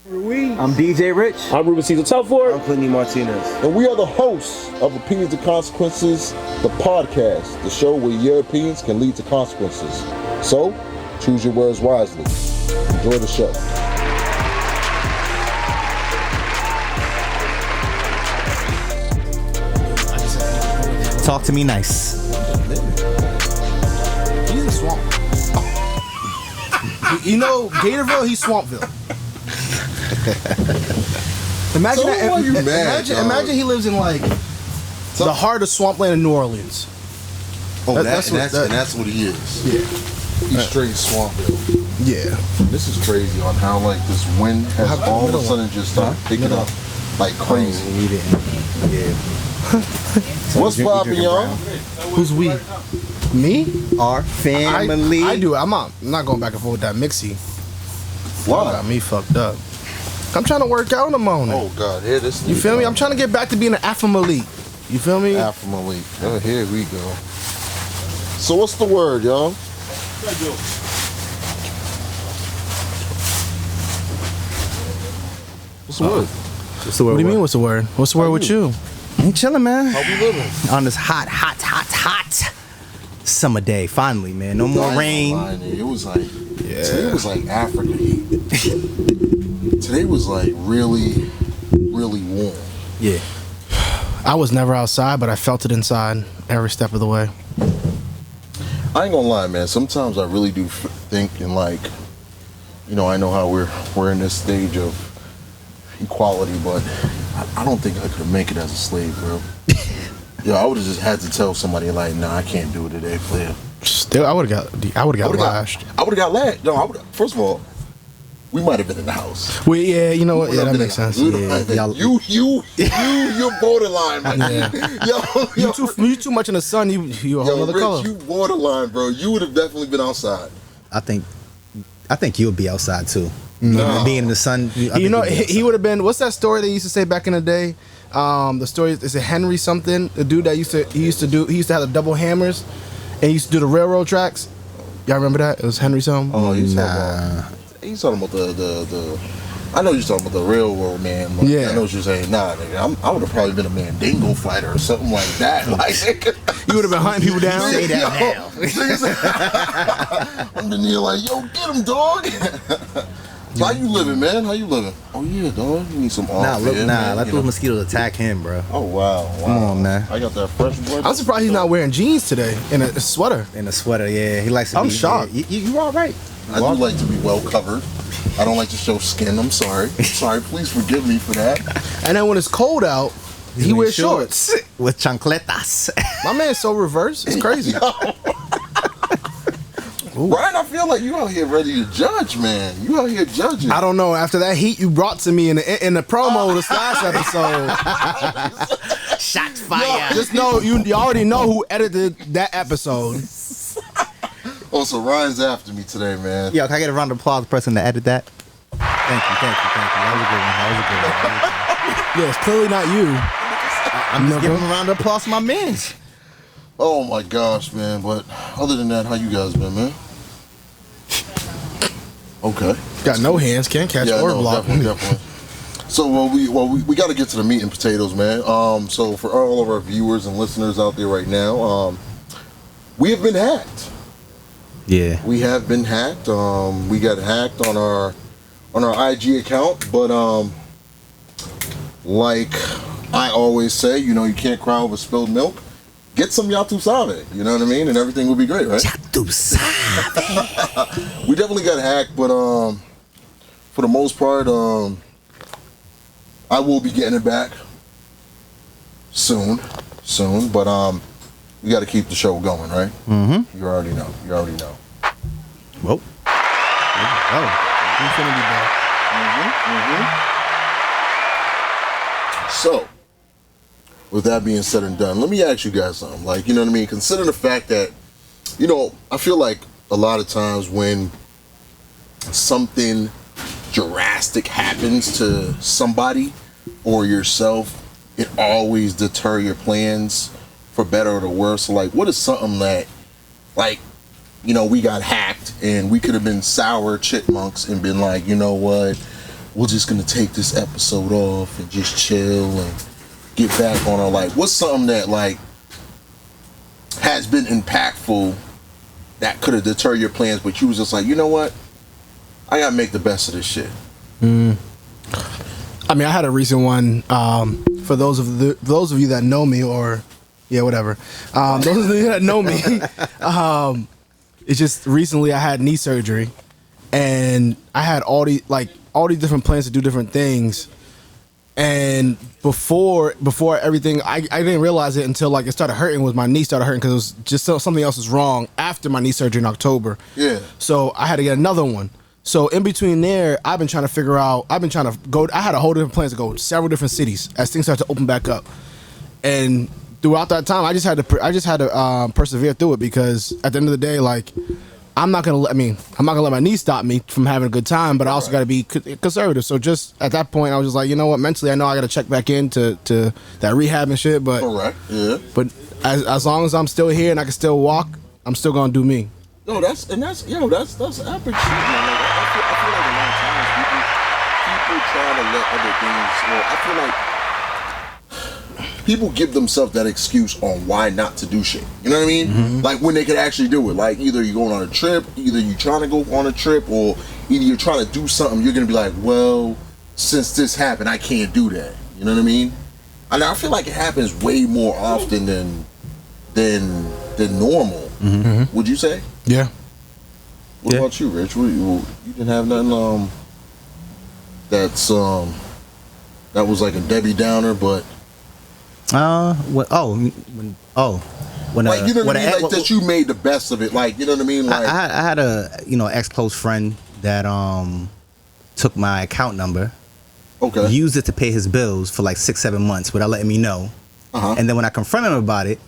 I'm DJ Rich. I'm Ruben Cesar Telford. I'm Clinton Martinez. And we are the hosts of Opinions and Consequences, the podcast, the show where your opinions can lead to consequences. So, choose your words wisely. Enjoy the show. Talk to me nice. He's a swamp. You know, Gatorville, he's Swampville. Imagine So that. why you mad, dog? Imagine he lives in like the heart of swampland in New Orleans. Oh, that's what he is. Yeah. He's straight Swampville. Yeah. This is crazy on how like this wind has all of a sudden just started picking up like crazy. Yeah. What's poppin', y'all? Who's we? Me? Our family. I do. I'm not going back and forth with that mixie. Why? Got me fucked up. I'm trying to work out in the morning. Oh God, here this. You feel me? I'm trying to get back to being an Afro-Elite. You feel me? Afro-Elite. Oh, here we go. So what's the word, y'all? What's the word? What's the word? What do you mean? What's the word? What's the word with you? Ain't chilling, man. How we living? On this hot summer day. Finally, man. No more rain. It was like today was like Africa heat. Today was like really, really warm. Yeah. I was never outside, but I felt it inside every step of the way. I ain't gonna lie, man. Sometimes I really do think and like, you know, I know how we're in this stage of equality, but I don't think I could make it as a slave, bro. Yeah, I would have just had to tell somebody like, nah, I can't do it today, player. Still, I would have got lashed. I would have got lashed. No, first of all, we might have been in the house. Well, yeah, you know what? Yeah, that makes sense. You're borderline, man. Yeah. You too much in the sun. You a whole other Rich, color. you borderline, bro. You would have definitely been outside. I think you'll be outside too. No. Being in the sun. You know, he would have been. What's that story they used to say back in the day? The story is it Henry something? The dude that he used to have the double hammers, and he used to do the railroad tracks. Y'all remember that? It was Henry something. Oh, he's talking about the. I know you're talking about the railroad man. Like, Yeah. I know what you're saying. Nah, nigga, I would have probably been a Mandingo fighter or something like that. Like, You would have been hunting people down. Say that now. I'm in here like, yo, get him, dog. So how you living, man? How you living? Oh yeah, dog. You need some off. Let those mosquitoes attack him, bro. Oh wow. Come on, man. I got that fresh blood. I'm surprised he's not wearing jeans today in a sweater. In a sweater, yeah. He likes to I'm be. shocked. Yeah, you all right. I do like to be well covered. I don't like to show skin. I'm sorry. Please forgive me for that. And then when it's cold out, he wears shorts. with chancletas. My man's so reverse. It's crazy. Brian, I feel like you out here ready to judge, man. You out here judging. I don't know. After that heat you brought to me in the promo this last episode, Shots fired. just know you already know who edited that episode. Oh, so Ryan's after me today, man. Yo, can I get a round of applause for the person that edited that? Thank you. That was a good one. Yeah, it's clearly not you. I'm just giving a round of applause for my man. Oh my gosh, man. But other than that, how you guys been, man? Okay. Got no hands, can't catch or block. Definitely. So we got to get to the meat and potatoes, man. So for all of our viewers and listeners out there right now, we have been hacked. Yeah. We have been hacked. We got hacked on our IG account, but like I always say, you know, you can't cry over spilled milk. Get some Yatu Save, you know what I mean, and everything will be great, right? Yatu Save. We definitely got hacked, but for the most part, I will be getting it back soon. But we got to keep the show going, right? Mm-hmm. You already know. Whoa. Infinity Ball. So, with that being said and done, let me ask you guys something. Like, you know what I mean? Consider the fact that, you know, I feel like a lot of times when something drastic happens to somebody or yourself, it always deter your plans for better or the worse. So, like, what is something that, like, you know, we got hacked and we could have been sour chipmunks and been like, you know what, we're just gonna take this episode off and just chill and get back on our life? What's something that like has been impactful that could have deterred your plans, but you was just like, you know what? I gotta make the best of this shit. I mean, I had a recent one. For those of you that know me, or yeah, whatever. Those of you that know me, it's just recently I had knee surgery, and I had all these different plans to do different things. And before everything, I didn't realize it until like it started hurting. Was my knee started hurting because it was just something else was wrong after my knee surgery in October. Yeah. So I had to get another one. So in between there, I've been trying to figure out. I've been trying to go. I had a whole different plans to go to several different cities as things start to open back up. And throughout that time, I just had to persevere through it, because at the end of the day, like I'm not gonna let my knee stop me from having a good time, but I also got to be conservative. So just at that point, I was just like, you know what? Mentally, I know I got to check back into that rehab and shit. But correct. Yeah. But as long as I'm still here and I can still walk, I'm still gonna do me. No, that's average shit, man. Like, I feel like a lot of times people try to let other things. Well, I feel like people give themselves that excuse on why not to do shit. You know what I mean? Mm-hmm. Like when they could actually do it. Like either you're going on a trip, either you're trying to go on a trip, or either you're trying to do something. You're gonna be like, well, since this happened, I can't do that. You know what I mean? And I feel like it happens way more often than normal. Mm-hmm. Would you say? Yeah. What about you, Rich? You didn't have nothing that was like a Debbie Downer, but When like, you know what I mean? Like that you made the best of it. Like, you know what I mean? Like I had a ex close friend that took my account number, used it to pay his bills for like 6-7 months without letting me know, and then when I confronted him about it,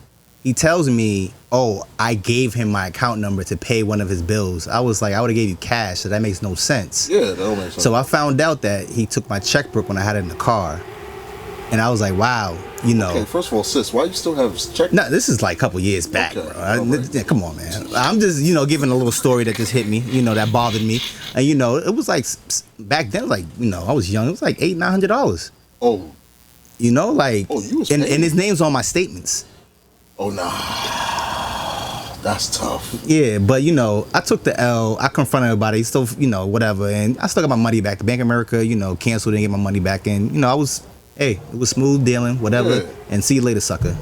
he tells me, oh, I gave him my account number to pay one of his bills. I was like, I would have gave you cash, so that makes no sense. Yeah, that don't make sense. So I found out that he took my checkbook when I had it in the car. And I was like, wow, Okay, first of all, sis, why you still have check? No, this is like a couple years back, bro. Yeah, come on, man. I'm just, giving a little story that just hit me, that bothered me. And, it was like, back then, like, I was young. It was like $800-900. Oh. You was and his name's on my statements. Oh, nah. That's tough. Yeah, but, I took the L. I confronted everybody. Still, whatever. And I still got my money back. The Bank of America, canceled, didn't get my money back. And, it was smooth dealing, whatever. Yeah. And see you later, sucker.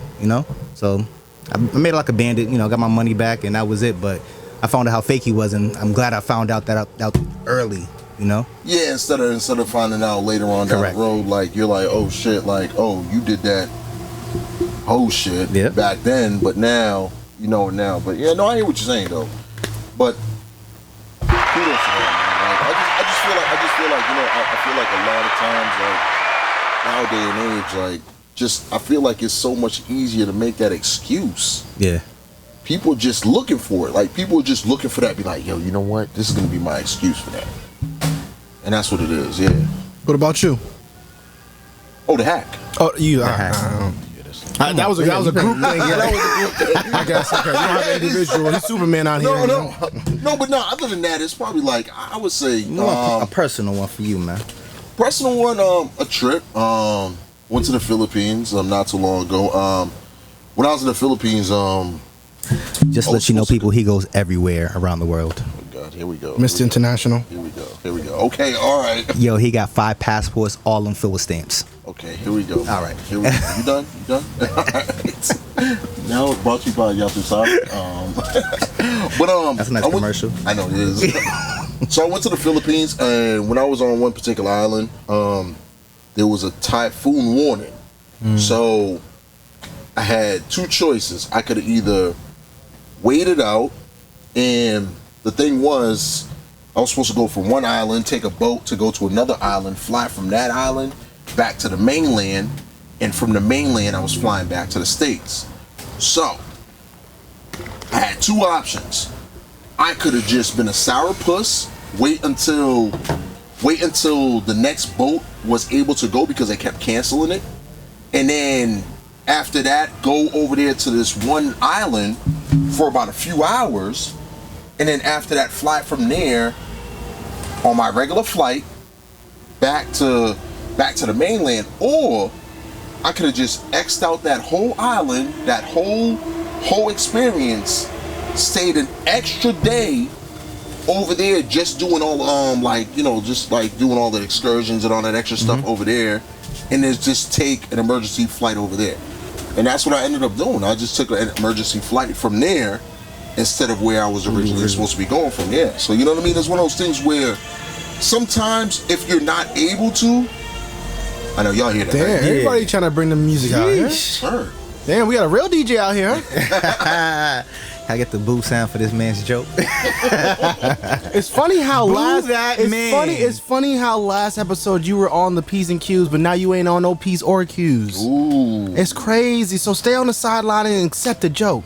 So I made it like a bandit. Got my money back, and that was it. But I found out how fake he was, and I'm glad I found out that out early. Yeah, instead of finding out later on down the road, like you're like, oh shit, like you did that whole shit back then, but now now. But yeah, no, I hear what you're saying though. But kudos to that, man. Like I just feel like I feel like a lot of times, like nowadays and age, like I feel like it's so much easier to make that excuse. Yeah. People just looking for it. Like people just looking for that. Be like, yo, you know what? This is gonna be my excuse for that. And that's what it is. Yeah. What about you? Oh, the hack. Oh, you. That was a group thing. Yeah, that was a group thing. I guess. Okay, you don't have an individual. He's Superman out here. No. But no. Other than that, it's probably like I would say a personal one for you, man. Personal one, a trip. Went to the Philippines not too long ago. When I was in the Philippines, just let you know, people, he goes everywhere around the world. Oh God, here we go. Mr. International. Here we go. Okay, all right. Yo, he got 5 passports, all them filled with stamps. Okay, here we go. All right. Here we go. You done? All right. Now brought to you by Yahoo Side. But that's a nice commercial. I know it is. So I went to the Philippines, and when I was on one particular island, there was a typhoon warning. So I had 2 choices. I could either wait it out, and the thing was, I was supposed to go from one island, take a boat to go to another island, fly from that island back to the mainland, and from the mainland I was flying back to the States. So I had 2 options. I could have just been a sourpuss, wait until the next boat was able to go because they kept canceling it, and then after that go over there to this one island for about a few hours, and then after that fly from there on my regular flight back to the mainland, or I could have just X'd out that whole island, that whole experience, stayed an extra day over there, just doing all just like doing all the excursions and all that extra stuff over there, and then just take an emergency flight over there. And that's what I ended up doing. I just took an emergency flight from there instead of where I was originally supposed to be going from. Yeah. So you know what I mean? It's one of those things where sometimes if you're not able to, I know y'all hear that. Damn, right? everybody trying to bring the music out here. Sure. Damn, we got a real DJ out here. I get the boo sound for this man's joke. It's funny how it's funny how last episode you were on the P's and Q's, but now you ain't on no P's or Q's. Ooh. It's crazy. So stay on the sideline and accept the joke.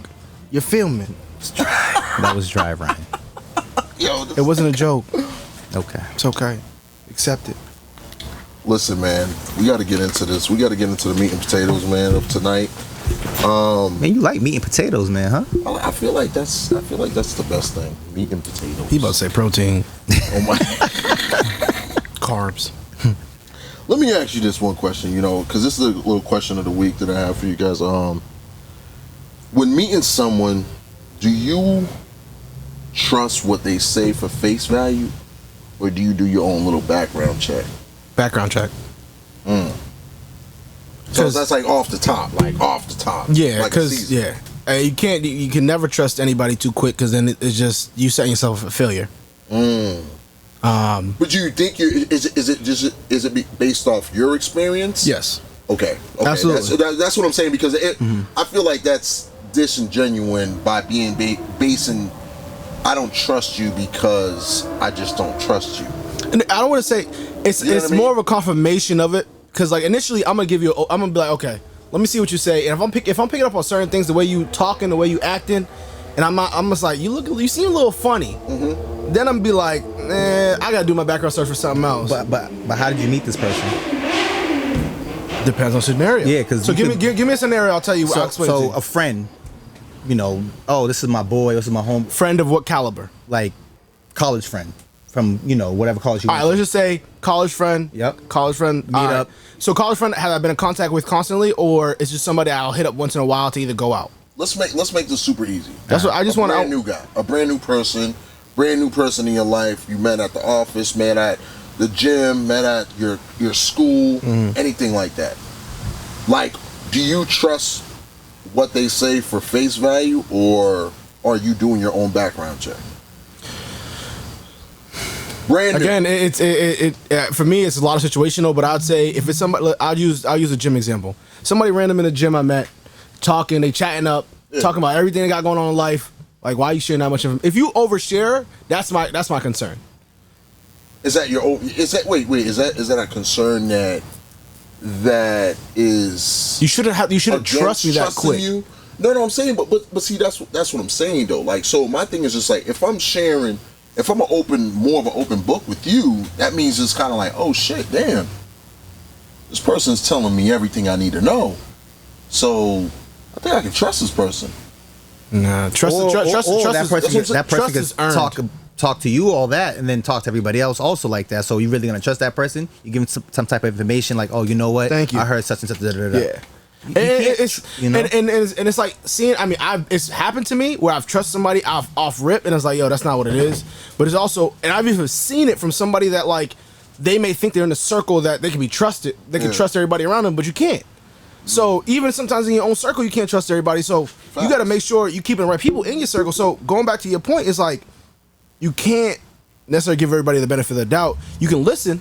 You're filming. That was dry, Ryan. Yo, It wasn't a joke. Okay. It's okay. Accept it. listen, man, we got to get into this. We got to get into the meat and potatoes, man, of tonight. Man, you like meat and potatoes, man, huh? I feel like that's the best thing. Meat and potatoes. He about to say protein. Oh my. Carbs. Let me ask you this one question, because this is a little question of the week that I have for you guys. When meeting someone, do you trust what they say for face value, or do you do your own little background check? Background check. So that's like off the top. Yeah, like because you can never trust anybody too quick, because then it's just you setting yourself up for failure. But do you think is it based off your experience? Yes. Okay. Absolutely. That's what I'm saying, because I feel like that's disingenuous by being basing. I don't trust you because I just don't trust you. And I don't want to say it's You know what I mean? more of a confirmation of it, because like initially I'm gonna be like, okay, let me see what you say, and if I'm picking up on certain things, the way you talking, the way you acting, and I'm just like, you seem a little funny. Then I'm gonna be like, I gotta do my background search for something else. But how did you meet this person? Depends on scenario. Yeah, because so give me a scenario. I'll tell you. I'll explain it to you. A friend, oh, this is my boy, this is my home Friend of what caliber? like college friend from whatever college you All went right, let's just say college friend. Yep. College friend. Meet All right. up. So college friend, have I been in contact with constantly, or it's just somebody I'll hit up once in a while to either go out? Let's make this super easy. That's what I just want. Brand new guy, a brand new person in your life. You met at the office, met at the gym, met at your school, anything like that. Like, do you trust what they say for face value, or are you doing your own background check? Brand new. Again, it for me it's a lot of situational, but I'd say if it's somebody, I'll use a gym example. Somebody random in the gym I met, talking, they chatting up, talking about everything they got going on in life. Like, why are you sharing that much information? If you overshare, that's my concern. Is that your own? Is that wait? Is that a concern that is? You shouldn't trust me that quick. You? No, I'm saying, but see, that's what I'm saying though. Like, so my thing is just like, if I'm sharing, if I'm more of an open book with you, that means it's kind of like, oh shit, damn, this person's telling me everything I need to know. So I think I can trust this person. Nah, trust that person could talk to you all that, and then talk to everybody else also like that. So you really gonna trust that person? You give them some type of information like, oh, you know what? Thank you. I heard such and such. Da, da, da. Yeah. And it's like seeing. I mean, it's happened to me where I've trusted somebody off rip, and it's like, yo, that's not what it is. But it's also, and I've even seen it from somebody that like they may think they're in a circle that they can be trusted. They can trust everybody around them, but you can't. So even sometimes in your own circle, you can't trust everybody. So you got to make sure you keep the right people in your circle. So going back to your point, it's like you can't necessarily give everybody the benefit of the doubt. You can listen,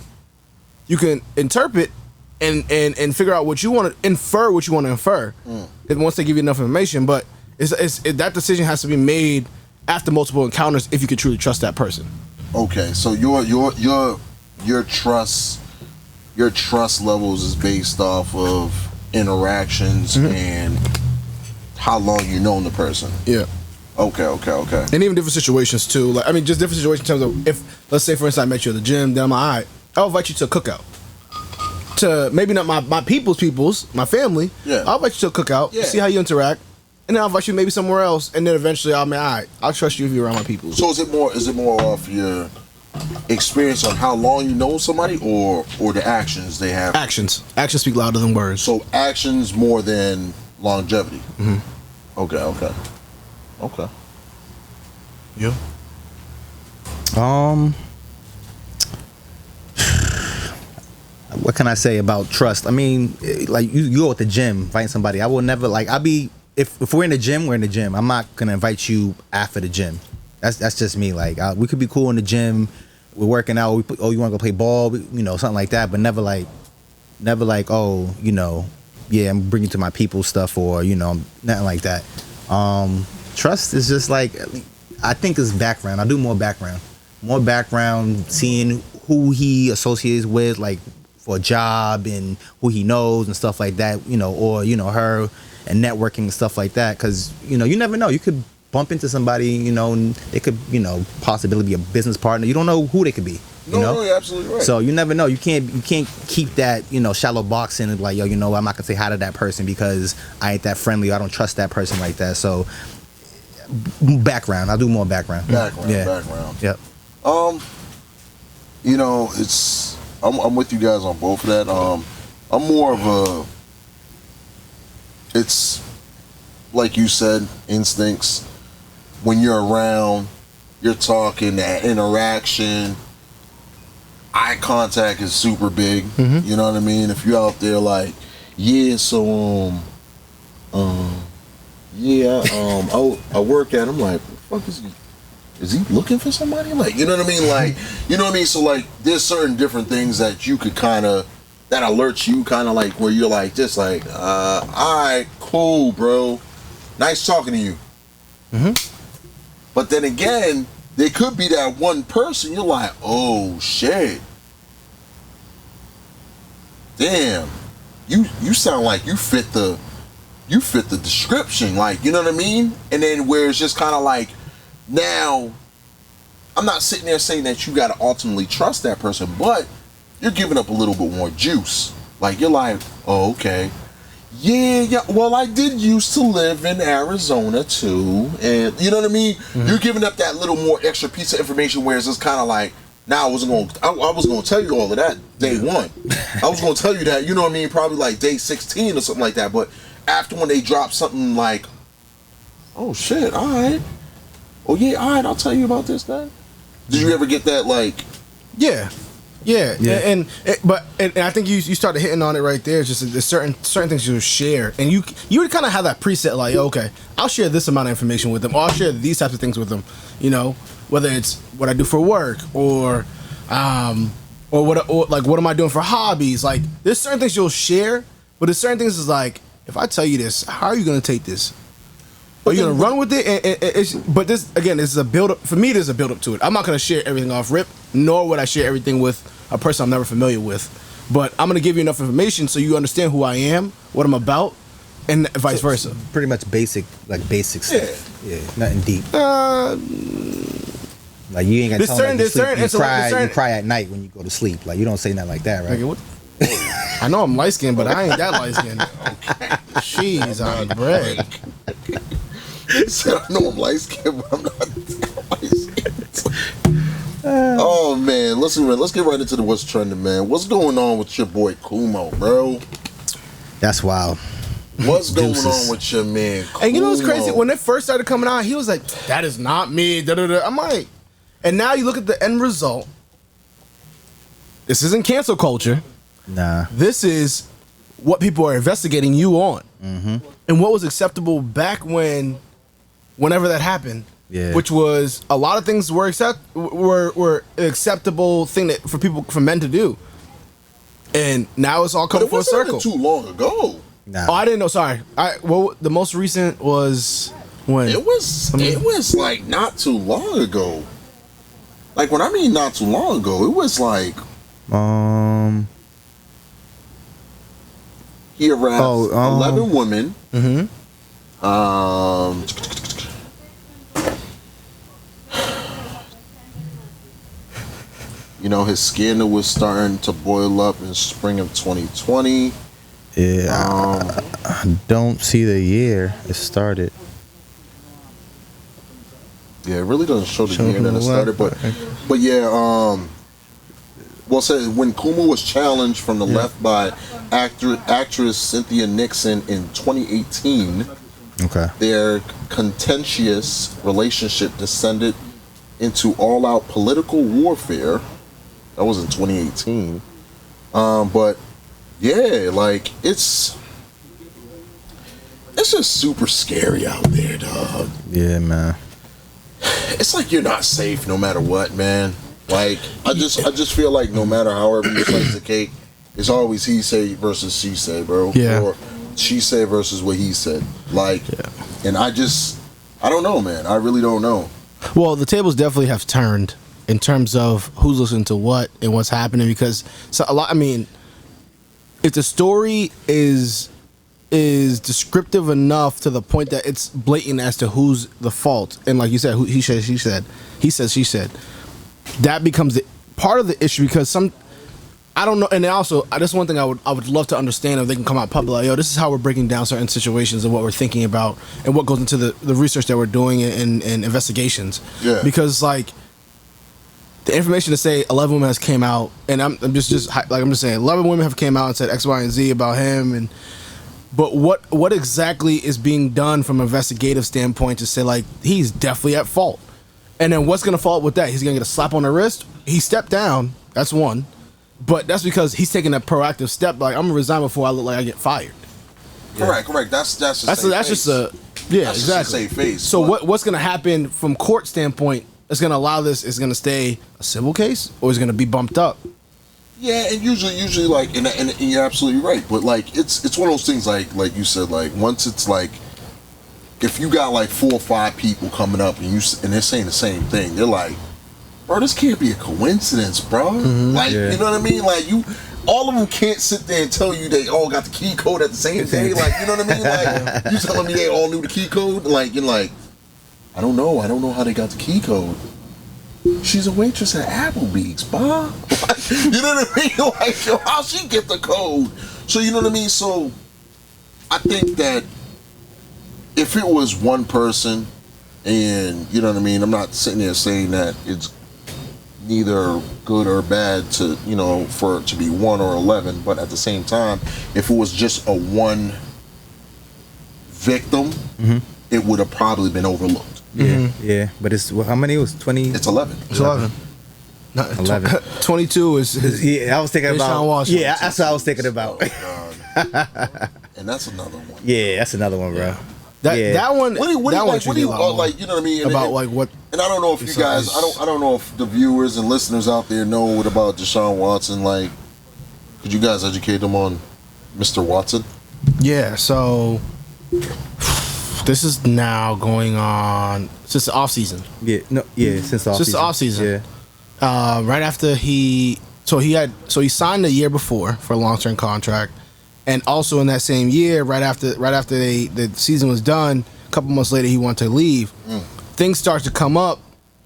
you can interpret, and figure out what you want to infer, And once they give you enough information, but that decision has to be made after multiple encounters if you can truly trust that person. Okay, so your trust levels is based off of interactions and how long you known the person. Yeah. Okay. And even different situations too. Like, I mean, just different situations in terms of if, let's say for instance, I met you at the gym, then I'm like, all right, I'll invite you to a cookout. To maybe not my people's, my family. Yeah. I'll invite you to a cookout, see how you interact, and then I'll invite you maybe somewhere else, and then eventually I'll trust you if you're around my people. So is it more off your experience on how long you know somebody, or the actions they have? Actions speak louder than words. So actions more than longevity. Okay. Yeah. What can I say about trust? I mean, like you go at the gym, inviting somebody. I will never like. If we're in the gym, we're in the gym. I'm not gonna invite you after the gym. That's just me. Like we could be cool in the gym. We're working out. You want to go play ball? Something like that. But never like, oh, yeah, I'm bringing to my people stuff, or nothing like that. Trust is just like, I think it's background. I do more background, seeing who he associates with, like for a job, and who he knows and stuff like that. Or her, and networking and stuff like that. Because you never know. You could bump into somebody, and they could, possibly be a business partner. You don't know who they could be. No, you're absolutely right. So you never know. You can't keep that, shallow boxing and like, yo, I'm not gonna say hi to that person because I ain't that friendly. Or I don't trust that person like that. So background. I do more background. Background. Yep. I'm with you guys on both of that. I'm more of a, it's like you said, instincts. When you're around, you're talking, that interaction, eye contact is super big. You know what I mean? If you're out there like, yeah, so I work at, I'm like, what the fuck is he looking for somebody? Like, you know what I mean? Like, you know what I mean? So like, there's certain different things that you could kind of, that alerts you kind of like, where you're like, just like, all right, cool, bro. Nice talking to you. But then again, there could be that one person you're like, oh shit, damn, you sound like you fit the description, like, you know what I mean? And then where it's just kind of like, now, I'm not sitting there saying that you got to ultimately trust that person, but you're giving up a little bit more juice. Like, you're like, oh, okay. Yeah, well, I did used to live in Arizona too, and you know what I mean. You're giving up that little more extra piece of information, where it's just kind of like, now I was going to tell you all of that day one. I was going to tell you that, you know what I mean, probably like day 16 or something like that. But after, when they drop something like, oh shit, all right, oh yeah, all right, I'll tell you about this then. Did you ever get that, like? Yeah. And I think you started hitting on it right there. It's just there's certain things you share, and you would kind of have that preset, like, okay, I'll share this amount of information with them, or I'll share these types of things with them. Whether it's what I do for work, or what am I doing for hobbies. Like, there's certain things you'll share, but there's certain things is like, if I tell you this, how are you gonna take this? Are you gonna run with it? But this is a build up. For me, there's a build up to it. I'm not gonna share everything off rip, nor would I share everything with a person I'm never familiar with. But I'm gonna give you enough information so you understand who I am, what I'm about, and vice versa. Pretty much basic stuff. Yeah, nothing deep. Like, you ain't gonna tell them you cry at night when you go to sleep. Like, you don't say nothing like that, right? Like, I know I'm light skinned, but I ain't that light skinned. Cheese on bread. He said, I know I'm light skinned, but I'm not light skinned. Oh man, let's get right into the what's trending, man. What's going on with your boy Cuomo, bro? That's wild. What's going on with your man Cuomo? And you know what's crazy? When it first started coming out, he was like, that is not me. Da-da-da. I'm like, and now you look at the end result. This isn't cancel culture. Nah. This is what people are investigating you on. And what was acceptable back whenever that happened. Yeah. Which was, a lot of things were acceptable thing that for men to do. And now it's all coming full circle. Too long ago. Nah. Oh, I didn't know. Sorry. The most recent was when? It was like not too long ago. Like, when I mean not too long ago, it was like he harassed 11 women. You know, his scandal was starting to boil up in spring of 2020. Yeah, I don't see the year it started. Yeah, it really doesn't show the year that it started, but yeah, well, said when Cuomo was challenged from the left by actress Cynthia Nixon in 2018, their contentious relationship descended into all-out political warfare. That was in 2018, but yeah, like it's just super scary out there, dog. Yeah, man. It's like you're not safe no matter what, man. Like I just feel like no matter however you slice the cake, it's always he say versus she say, bro. Yeah. Or she say versus what he said. Like, and I don't know, man. I really don't know. Well, the tables definitely have turned in terms of who's listening to what and what's happening, because I mean, if the story is descriptive enough to the point that it's blatant as to who's the fault, and like you said, who he said, she said, he said, she said, that becomes part of the issue, because I don't know, and also that's one thing I would love to understand if they can come out public, like, yo, this is how we're breaking down certain situations and what we're thinking about and what goes into the research that we're doing and investigations. Yeah. Because like the information to say 11 women has came out, and I'm just saying 11 women have came out and said X, Y, and Z about him, but what exactly is being done from an investigative standpoint to say like he's definitely at fault? And then what's gonna fall with that? He's gonna get a slap on the wrist. He stepped down. That's one, but that's because he's taking a proactive step. Like, I'm gonna resign before I look like I get fired. Correct. That's just a exactly. Just a safe face. So what's gonna happen from court standpoint? It's gonna allow this. Is gonna stay a civil case, or is it gonna be bumped up? Yeah, and usually like, and you're absolutely right. But like, it's one of those things like you said, like once it's like, if you got like 4 or 5 people coming up and they're saying the same thing, they're like, bro, this can't be a coincidence, bro. Like, you know what I mean? Like all of them can't sit there and tell you they all got the key code at the same day. Like, you know what I mean? Like, you telling me they all knew the key code? Like, you're like, I don't know how they got the key code. She's a waitress at Applebee's, Bob. You know what I mean? Like, yo, how she get the code? So, you know what I mean? So, I think that if it was one person, and, you know what I mean, I'm not sitting there saying that it's neither good or bad to, you know, for it to be 1 or 11, but at the same time, if it was just a one victim, it would have probably been overlooked. Yeah, but it's how many? It was 20. It's 11. It's 11. 11. 22 is Yeah, I was thinking about. Deshawn Watson. Yeah, that's what I was thinking about. Oh, God. And that's another one. Yeah, that's another one, bro. That one. What do you like? You know what I mean? About like what? And I don't know if you guys, I don't know if the viewers and listeners out there know what about Deshawn Watson. Like, could you guys educate them on Mr. Watson? Yeah. So this is now going on since the off season. Since the off season. Yeah. Right after he signed the year before for a long-term contract, and also in that same year, right after the season was done, a couple months later, he wanted to leave. Things started to come up.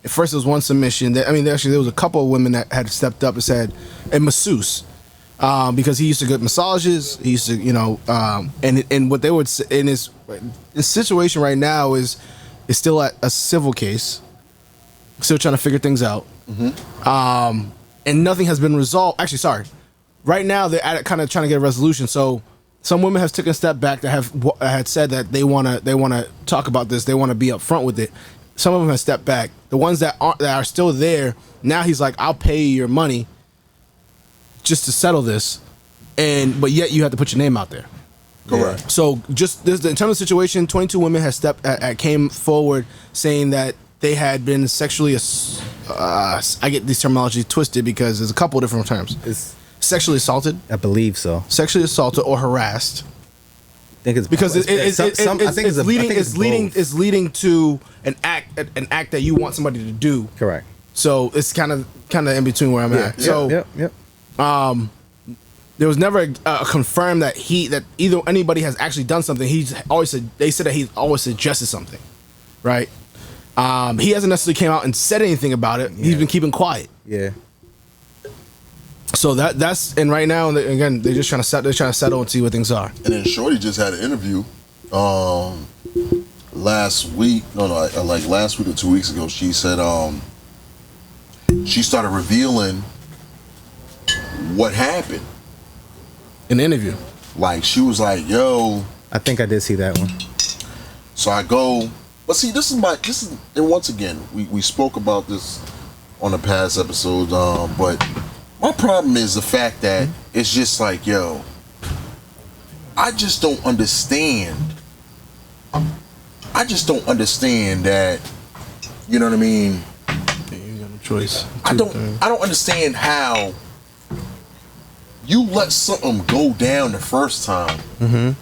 At first, there was one submission. There was a couple of women that had stepped up and said, a masseuse, because he used to get massages. He used to, and what they would say in his situation right now is still at a civil case, still trying to figure things out. And nothing has been resolved. Actually, sorry. Right now, they're at it, kind of trying to get a resolution. So some women have taken a step back that had said that they want to talk about this. They want to be upfront with it. Some of them have stepped back. The ones that are still there, now he's like, I'll pay you your money just to settle this, but yet you have to put your name out there. Correct. Yeah. So just in terms of the situation, 22 women came forward saying that they had been sexually. I get these terminology twisted because there's a couple of different terms. It's sexually assaulted. I believe so. Sexually assaulted or harassed. I think it's because it's leading to an act that you want somebody to do. Correct. So it's kind of in between where I'm at. So there was never confirmed that either anybody has actually done something. They said that he always suggested something, right? He hasn't necessarily came out and said anything about it. He's been keeping quiet. Yeah. So that's and right now again they're just trying to settle and see what things are. And then Shorty just had an interview last week, like last week or 2 weeks ago, she said she started revealing what happened in the interview. Like she was like, "Yo," I think I did see that one. So I go, but see, and once again, we spoke about this on the past episodes, but my problem is the fact that it's just like, yo, I just don't understand. I just don't understand that, you know what I mean? Yeah, you got no choice. I don't understand how you let something go down the first time, and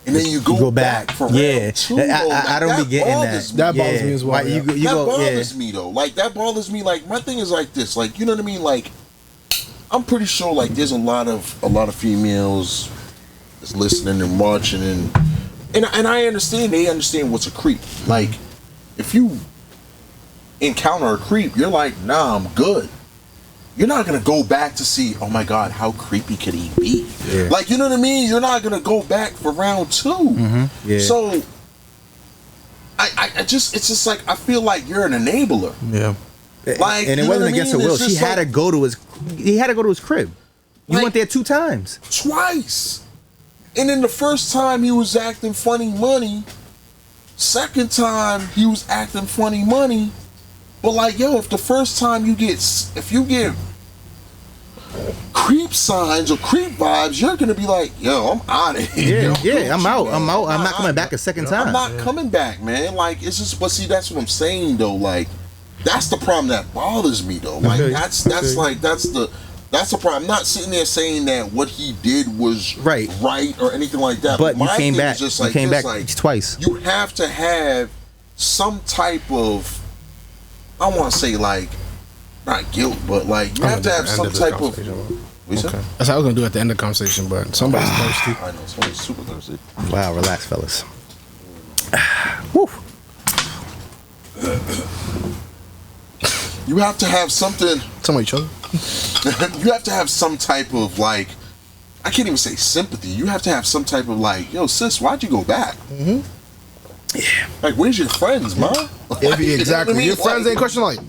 then you go back for round two. I don't be getting that. That bothers me as well. That bothers me though. Like that bothers me. Like my thing is like this. Like you know what I mean. Like I'm pretty sure like there's a lot of females that's listening and watching and I understand. They understand what's a creep. Like if you encounter a creep, you're like, nah, I'm good. You're not gonna go back to see, oh my God, how creepy could he be? Yeah. Like, you know what I mean? You're not gonna go back for round two. Yeah. So, I just, it's just like, I feel like you're an enabler. Yeah. Like, and it wasn't against her will. He had to go to his crib. You like, went there 2 times. Twice. And then the first time he was acting funny money. Second time he was acting funny money. But like, yo, if the first time you get creep signs or creep vibes, you're gonna be like, yo, I'm out of here. Yeah, I'm out. I'm not coming back a second time. I'm not coming back, man. Like, it's just, but see, that's what I'm saying though. Like, that's the problem that bothers me though. Like, that's the problem. I'm not sitting there saying that what he did was right or anything like that. But you came back. Just like you came back twice. You have to have some type of, I want to say like, not guilt, but like you have to have some type of. That's what I was gonna do at the end of the conversation, but somebody's thirsty. I know somebody's super thirsty. Wow, relax, fellas. Woo. You have to have something. Somebody choke. You have to have some type of like, I can't even say sympathy. You have to have some type of like, yo, sis, why'd you go back? Yeah. Like, where's your friends, ma? Like, exactly. You know your friends ain't question like,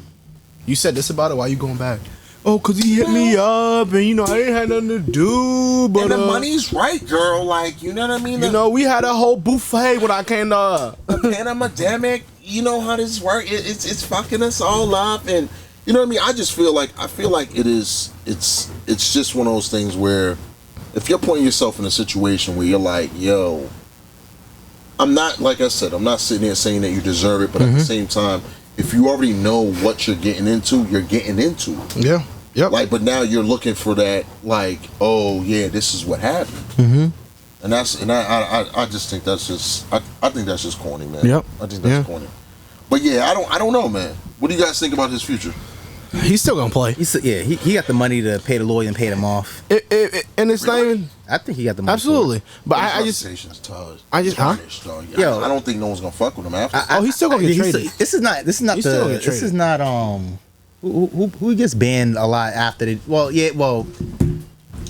you said this about it. Why you going back? Oh, cause he hit me up, and I ain't had nothing to do. But and the money's right, girl. Like, you know what I mean? We had a whole buffet when I came to the pandemic. You know how this works. It's fucking us all up, and you know what I mean. I feel like it is. It's just one of those things where if you're putting yourself in a situation where you're like, yo, I'm not, like I said, I'm not sitting there saying that you deserve it, but at the same time, if you already know what you're getting into, you're getting into it. Yeah. Yep. Like, but now you're looking for that, like, oh yeah, this is what happened. And I just think that's just, I think that's just corny, man. Yep. I think that's corny. But yeah, I don't know, man. What do you guys think about his future? He's still gonna play. He got the money to pay the lawyer and pay them off. And it's not even. I think he got the money. Absolutely, but I just tarnished, Yo, I don't think no one's gonna fuck with him after. He's still gonna get traded. This is not who gets banned a lot after the.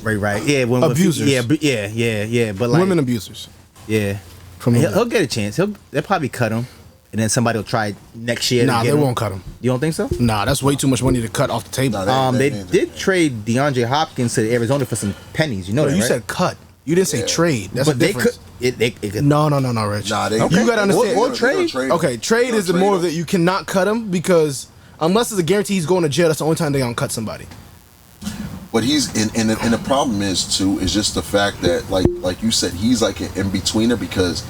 Right. Yeah, when abusers. Yeah. But like women abusers. Yeah, he'll get a chance. They'll probably cut him. And then somebody will try next year. Nah, they won't cut him. You don't think so? Nah, that's way too much money to cut off the table. They did trade DeAndre Hopkins to Arizona for some pennies. You know that, right? You said cut. You didn't say trade. That's the difference. They could. No, Rich. Nah, you gotta understand. What trade? Okay, trade is more of that you cannot cut him because unless it's a guarantee he's going to jail, that's the only time they're gonna cut somebody. But he's and the problem is just the fact that like you said, he's like an in-betweener because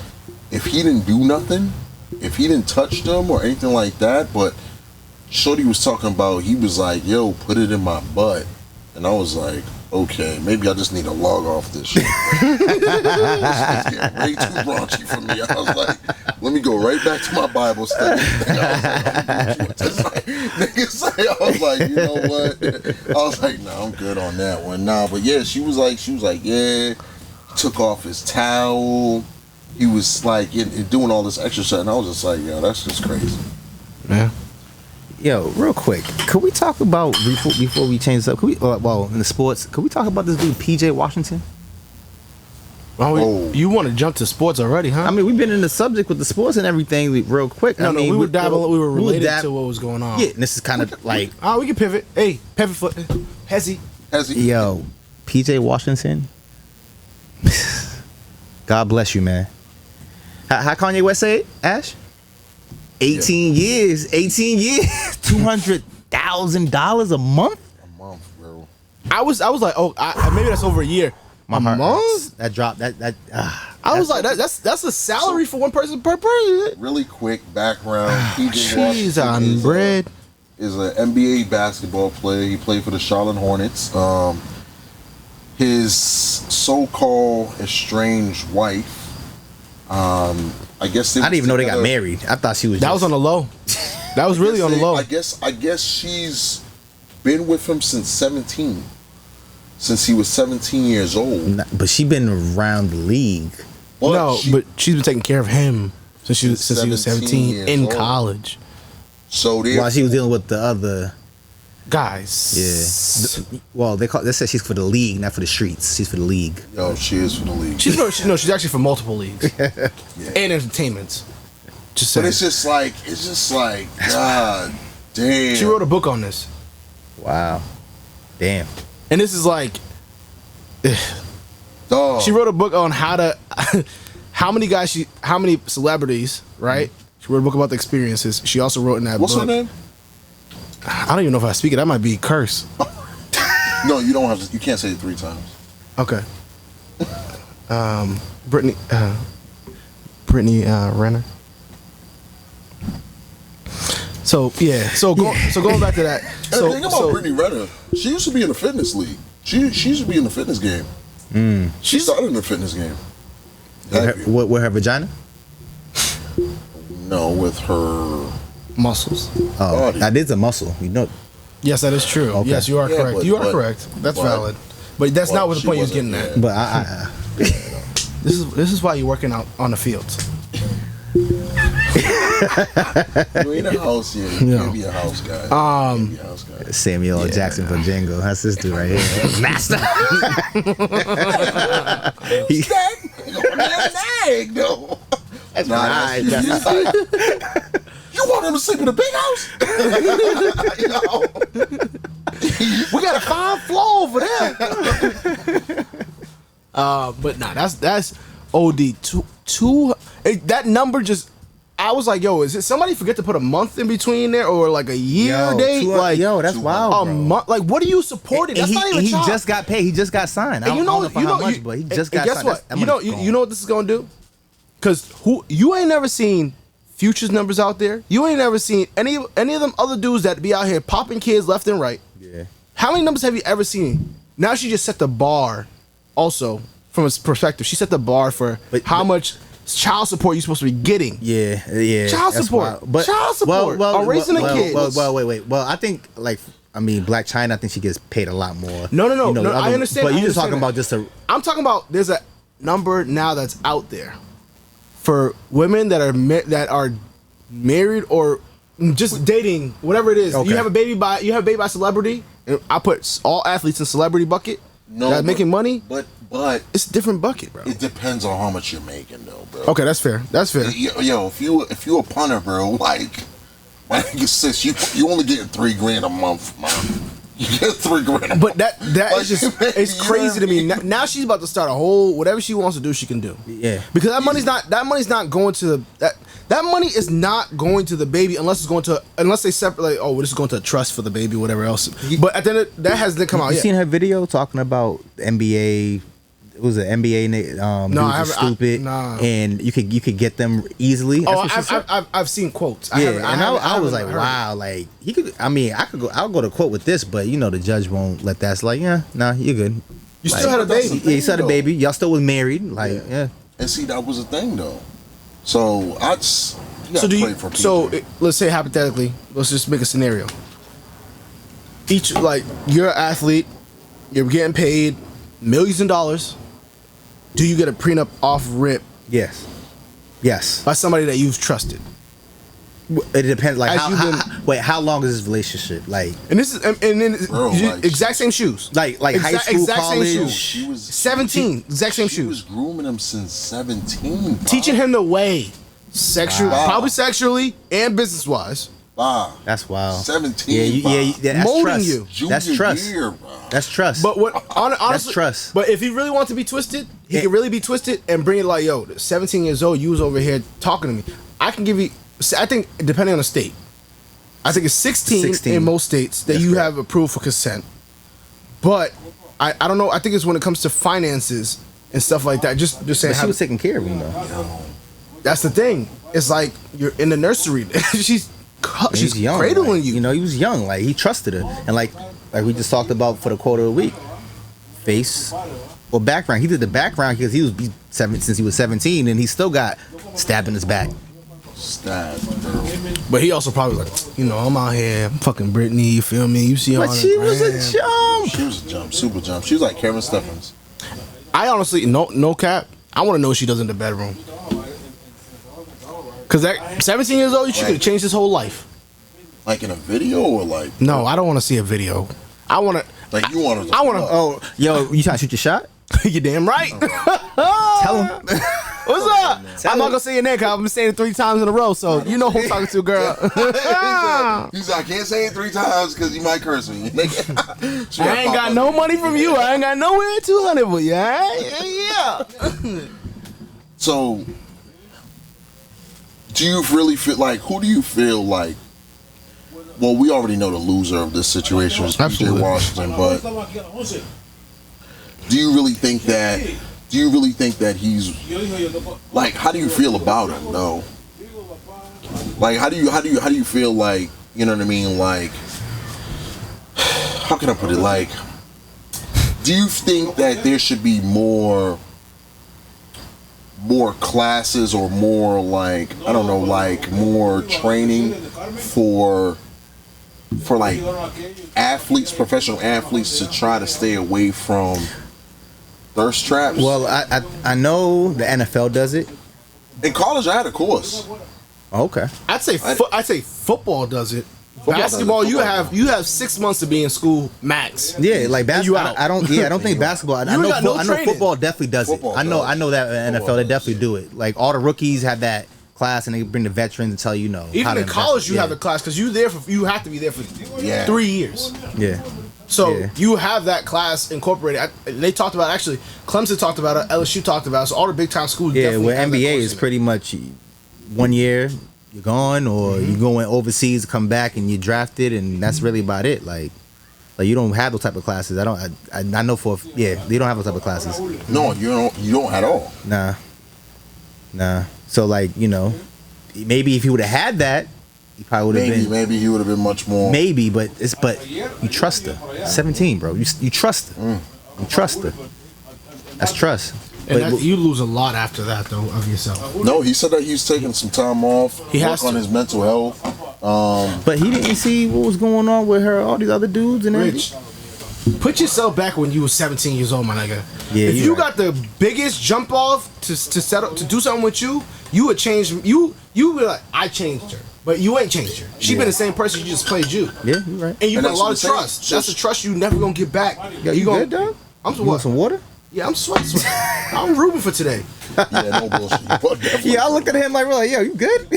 if he didn't do nothing, if he didn't touch them or anything like that, but Shorty was talking about, he was like, yo, put it in my butt. And I was like, okay, maybe I just need to log off this shit. This is getting way too raunchy for me. I was like, let me go right back to my Bible study. I was like, you know what? I was like, nah, I'm good on that one. Nah, but yeah, she was like, yeah, took off his towel. He was like doing all this extra stuff, and I was just like, yo, that's just crazy. Yeah. Yo, real quick, could we talk about before we change this up? In the sports, could we talk about this dude PJ Washington? Oh. You want to jump to sports already, huh? I mean, we've been in the subject with the sports and everything real quick. no, I mean, we were dabbling. We were related dab- to what was going on. Yeah, and this is kind of like, We can pivot. Hey, pivot foot, hezzy. Has he? yo, PJ Washington. God bless you, man. How Kanye West say it, Ash? 18 years. 18 years. $200,000 a month. A month, bro. I was like, maybe that's over a year. My A heart month? hurts. That drop. I was like, that's a salary for one person per person. Really quick background. PJ Cheese Washington on bread. is an NBA basketball player. He played for the Charlotte Hornets. His so-called estranged wife. I guess I didn't even know they got married. I thought she was. That was on the low. That was really on the low. I guess she's been with him since 17. Since he was 17 years old. But she been around the league. But she's been taking care of him since he was 17 in old. college. So While she was dealing with the other Guys. Yeah. Well, they said she's for the league, not for the streets. She's for the league. Yo, she is for the league. She's actually for multiple leagues. And entertainments. Just saying. But it's just like, God damn. She wrote a book on this. Wow. Damn. And this is like, Dog. she wrote a book on how many celebrities, right? She wrote a book about the experiences. She also wrote in that What's book. her name? I don't even know if I speak it. That might be curse. No, you don't have to. You can't say it 3 times. Okay. Brittany Renner. So yeah. So going back to that. And the thing about Brittany Renner, she used to be in the fitness league. She used to be in the fitness game. She started in the fitness game. With her vagina? No, with her muscles. Oh, body. that is a muscle. You know. Yes, that is true. Okay. Yes, you are correct. but- You are but- correct. That's but- valid. But that's not what the she point you was wasn't, getting at. yeah. But I This is why you're working out on the fields. You ain't a house yet. You can't be a house guy. You can't be a house guy. Samuel L. Jackson from Django. That's this dude right here. Master. Who's that? Nag, though. That's Nah, right. that's you. Like, you want him to sleep in a big house? We got a 5 floor over there. But nah, that's OD. That number just. I was like, yo, is it somebody forget to put a month in between there or like a year date? Like, that's wild, a bro. month. Like, what are you supporting? That's not even he child. just got paid. He just got signed. I don't know for how much, but he just got guess signed. what? You know what this is gonna do? Because you ain't never seen Future's numbers out there. You ain't never seen any of them other dudes that be out here popping kids left and right. Yeah. How many numbers have you ever seen? Now she just set the bar. Also, from his perspective, she set the bar for how much child support you're supposed to be getting. Yeah. Child that's support. wild. But Child support on raising a kid. Wait. Well, I think Black China. I think she gets paid a lot more. No. I understand. But I you're just talking understand about that. just a. I'm talking about there's a number now that's out there for women that are married or just dating, whatever it is. Okay. You have a baby by celebrity. And I put all athletes in celebrity bucket. No, making money. But It's a different bucket, bro. it depends on how much you're making, though, bro. Okay, that's fair. That's fair. Yo, if you a punter, bro, like sis, you only getting $3,000 a month, man. You get $3,000 a month. But that is just it's You know crazy what to I me. mean? Now she's about to start a whole whatever she wants to do, she can do. Yeah. Because that money's not going to that money is not going to the baby unless they separate. Like, oh, this is going to a trust for the baby, whatever else. But at the end that hasn't come out You yet. seen her video talking about the NBA? It was an NBA. No, I dudes are haven't. stupid, and you could get them easily. Oh, That's what she said. I've seen quotes. Yeah, I was like, heard it. wow, like he could. I mean, I'll go to court with this, but the judge won't let that. It's like, yeah, nah, you're good. You still had a baby. Yeah, you still had a baby. Y'all still was married. Like, yeah. And see, that was a thing, though. So you gotta pray for people. Let's say hypothetically, let's just make a scenario. You're an athlete, you're getting paid millions of dollars. Do you get a prenup off rip Yes. by somebody that you've trusted? It depends. Like, As you've how long is this relationship? Like, And this is, and then Bro, like, exact same shoes. like high school, exact college. same shoes. She was 17, exact same She was shoes. grooming him since 17. Teaching him the way, Wow. probably sexually and business wise. Wow. That's wild. 17. Yeah, that's Molding trust. you. That's Junior trust. year, bro. That's trust. But what honestly, trust. But if he really wants to be twisted, he Yeah. can really be twisted and bring it like, yo, 17 years old, you was over here talking to me. I can give you. I think depending on the state, I think it's 16 in most states that you have approved for consent. But I don't know. I think it's when it comes to finances and stuff like that. Just saying. But she was taking care of him though. That's the thing. It's like you're in the nursery. she's young, cradling like, you. You know, he was young. Like, he trusted her, and like we just talked about for the quote of the week, face or background. He did the background because he was since he was 17, and he still got stabbed in his back. Stabbed, bro. But he also probably like, I'm out here, I'm fucking Brittany. You feel me? You see, But all she the was gram. a jump. She was a jump, super jump. She was like Karen Stephens. I honestly, no cap. I want to know what she does in the bedroom. Cause that 17 years old, she could have changed his whole life. Like in a video or like? No, I don't want to see a video. I want to. Like you want to? I want to. Oh, yo, you trying to shoot your shot? You damn right. Tell him. What's up? I'm not gonna say your name because I've been saying it 3 times in a row, so you know who I'm talking to, girl. He's like, I can't say it 3 times because you might curse me. I ain't got no money from you. I ain't got nowhere 200 for you. Yeah. So, do you really feel like? Who do you feel like? Well, we already know the loser of this situation was PJ Washington, but do you really think that? Do you really think that he's like? How do you feel about him, though? Like, how do you feel like? You know what I mean? Like, how can I put it? Like, do you think that there should be more classes or more like, I don't know, like more training for like athletes, professional athletes, to try to stay away from thirst traps? Well, I know the NFL does it. In college, I had a course. Okay. I'd say football does it. Basketball, does it. you have 6 months to be in school max. Yeah, like basketball. out. I don't think basketball. I know. got no I know training. football definitely does Football it. I know does. that in NFL they definitely do it. Like all the rookies have that class, and they bring the veterans and tell you, how Even to in invest. college, you Yeah. have a class because you have to be there for Yeah. 3 years. Yeah. So Yeah. you have that class incorporated. They talked about actually. Clemson talked about it. LSU talked about it. So all the big time schools. Yeah, definitely where have that NBA course is in it. pretty much 1 year you're gone, or you going overseas, come back, and you're drafted, and that's really about it. Like you don't have those type of classes. I know they don't have those type of classes. No, you don't at all. Nah. So maybe if he would have had that, he probably would have been. Maybe he would have been much more. Maybe, but you trust her. 17, bro. You trust her. You trust her. That's trust. And you lose a lot after that, though, of yourself. No, he said that he's taking some time off. He has work on to. his mental health. But he didn't see what was going on with her, all these other dudes, and Rich, put yourself back when you were 17 years old, my nigga. Yeah, if you're you right. got the biggest jump off to set up to do something with you, you would change. You would be like, I changed her, but you ain't changed her. She been the same person. She just played you. Yeah, you're right. And you And put a that's lot what of I'm saying. trust. That's a trust you never gonna get back. Yo, you good, dog? I'm You want some water? Yeah, I'm sweating. I'm rooting for today. Yeah, no bullshit. But definitely- Yeah, I looked at him like, yo, you good?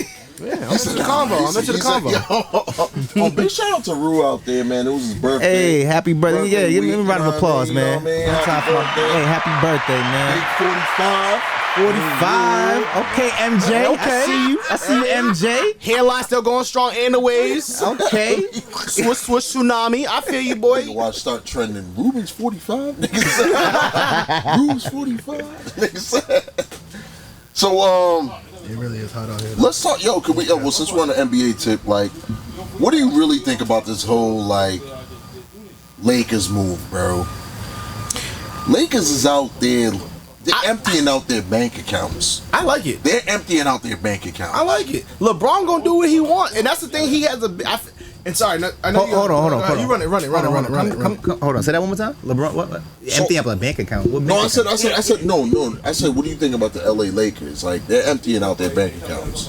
Yeah, I'm into the convo. I'm into the convo. Big shout out to Rue out there, man. It was his birthday. Hey, happy birthday. Yeah, give me a week, round of applause, you know man. what I mean? One time for my, hey, happy birthday, man. Big 45. 45. Okay, MJ. Okay. I see you, MJ. Hairline still going strong and the waves. Okay. Swish tsunami. I feel you, boy. Nigga, watch start trending. Ruben's 45. Nigga said. Ruben's 45. Nigga said. So It really is hot out here. let's talk. Yo, can we? Well, since we're on the NBA tip, like, what do you really think about this whole like Lakers move, bro? Lakers is out there. They're emptying out their bank accounts. I like it. They're emptying out their bank accounts. I like it. LeBron gonna do what he wants, and that's the thing. He has and sorry, I know. Hold on. You run it. Come, hold on. Say that one more time. LeBron, what? Empty up a bank account. What No, bank I said, account? no. I said, what do you think about the LA Lakers? Like, they're emptying out their bank accounts.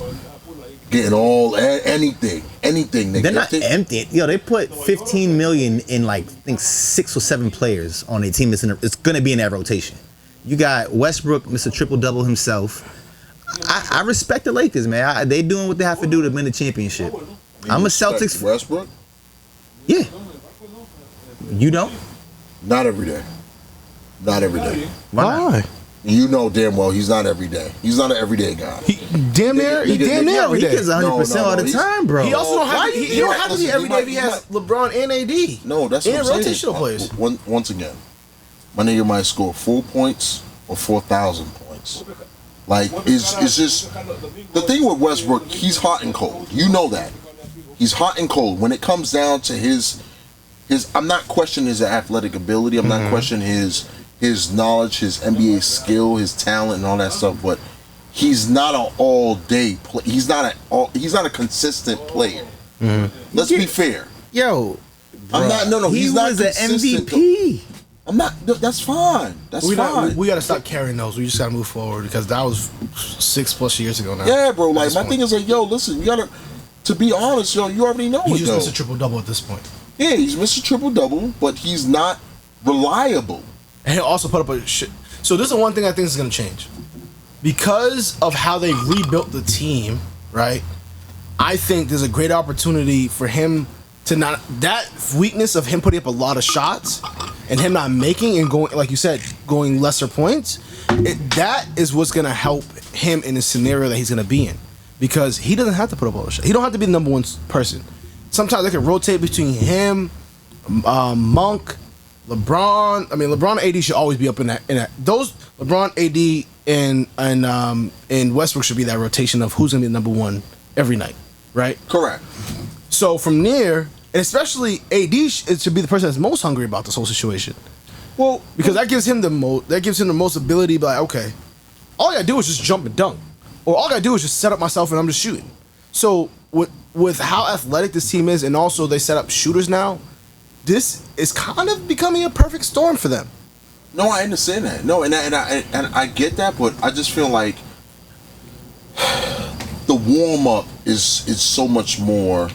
getting all anything. They're not empty. Yo, they put 15 million in like I think 6 or 7 players on a team. It's gonna be in that rotation. You got Westbrook, Mr. Triple Double himself. I respect the Lakers, man. They doing what they have to do to win the championship. I'm a Celtics. Westbrook? Yeah. You don't? Not every day. Not every day. Why? You know damn well he's not every day. He's not an everyday guy. He damn near every He day. gets 100% all the time, bro. He also don't have to, he don't have to be every day if he has LeBron and AD. No, that's what I'm saying. And rotational players. Once again, my nigga might score 4 points or 4,000 points. Like, it's just the thing with Westbrook. He's hot and cold. You know that. He's hot and cold. When it comes down to his, I'm not questioning his athletic ability. I'm not questioning his knowledge, his NBA skill, his talent, and all that stuff. But he's not an all-day play. He's not a consistent player. Let's be fair. Yo, I'm not. No. He He's not was an consistent. MVP. I'm not. That's fine. That's fine. We got to stop carrying those. We just got to move forward because that was 6+ years ago now. Yeah, bro. Like, my thing is like, yo, listen, you gotta. To be honest, yo, you already know He's it, just though. Mr. Triple Double at this point. Yeah, he's Mr. Triple Double, but he's not reliable. And he'll also put up a shit. So this is one thing I think is going to change. Because of how they rebuilt the team, right? I think there's a great opportunity for him to not... That weakness of him putting up a lot of shots and him not making and going, like you said, going lesser points, that is what's going to help him in the scenario that he's going to be in. Because he doesn't have to put up all the shots. He don't have to be the number one person. Sometimes they can rotate between him, Monk, LeBron. I mean, LeBron and AD should always be up in that. Those LeBron, AD, and Westbrook should be that rotation of who's gonna be the number one every night, right? Correct. So from there, and especially AD, it should be the person that's most hungry about this whole situation. Well, Because that gives him the most ability to be like, okay, all I gotta do is just jump and dunk, or all I gotta do is just set up myself and I'm just shooting. So with how athletic this team is, and also they set up shooters now, this is kind of becoming a perfect storm for them. no, I understand that. No, and I get that, but I just feel like the warm up is so much more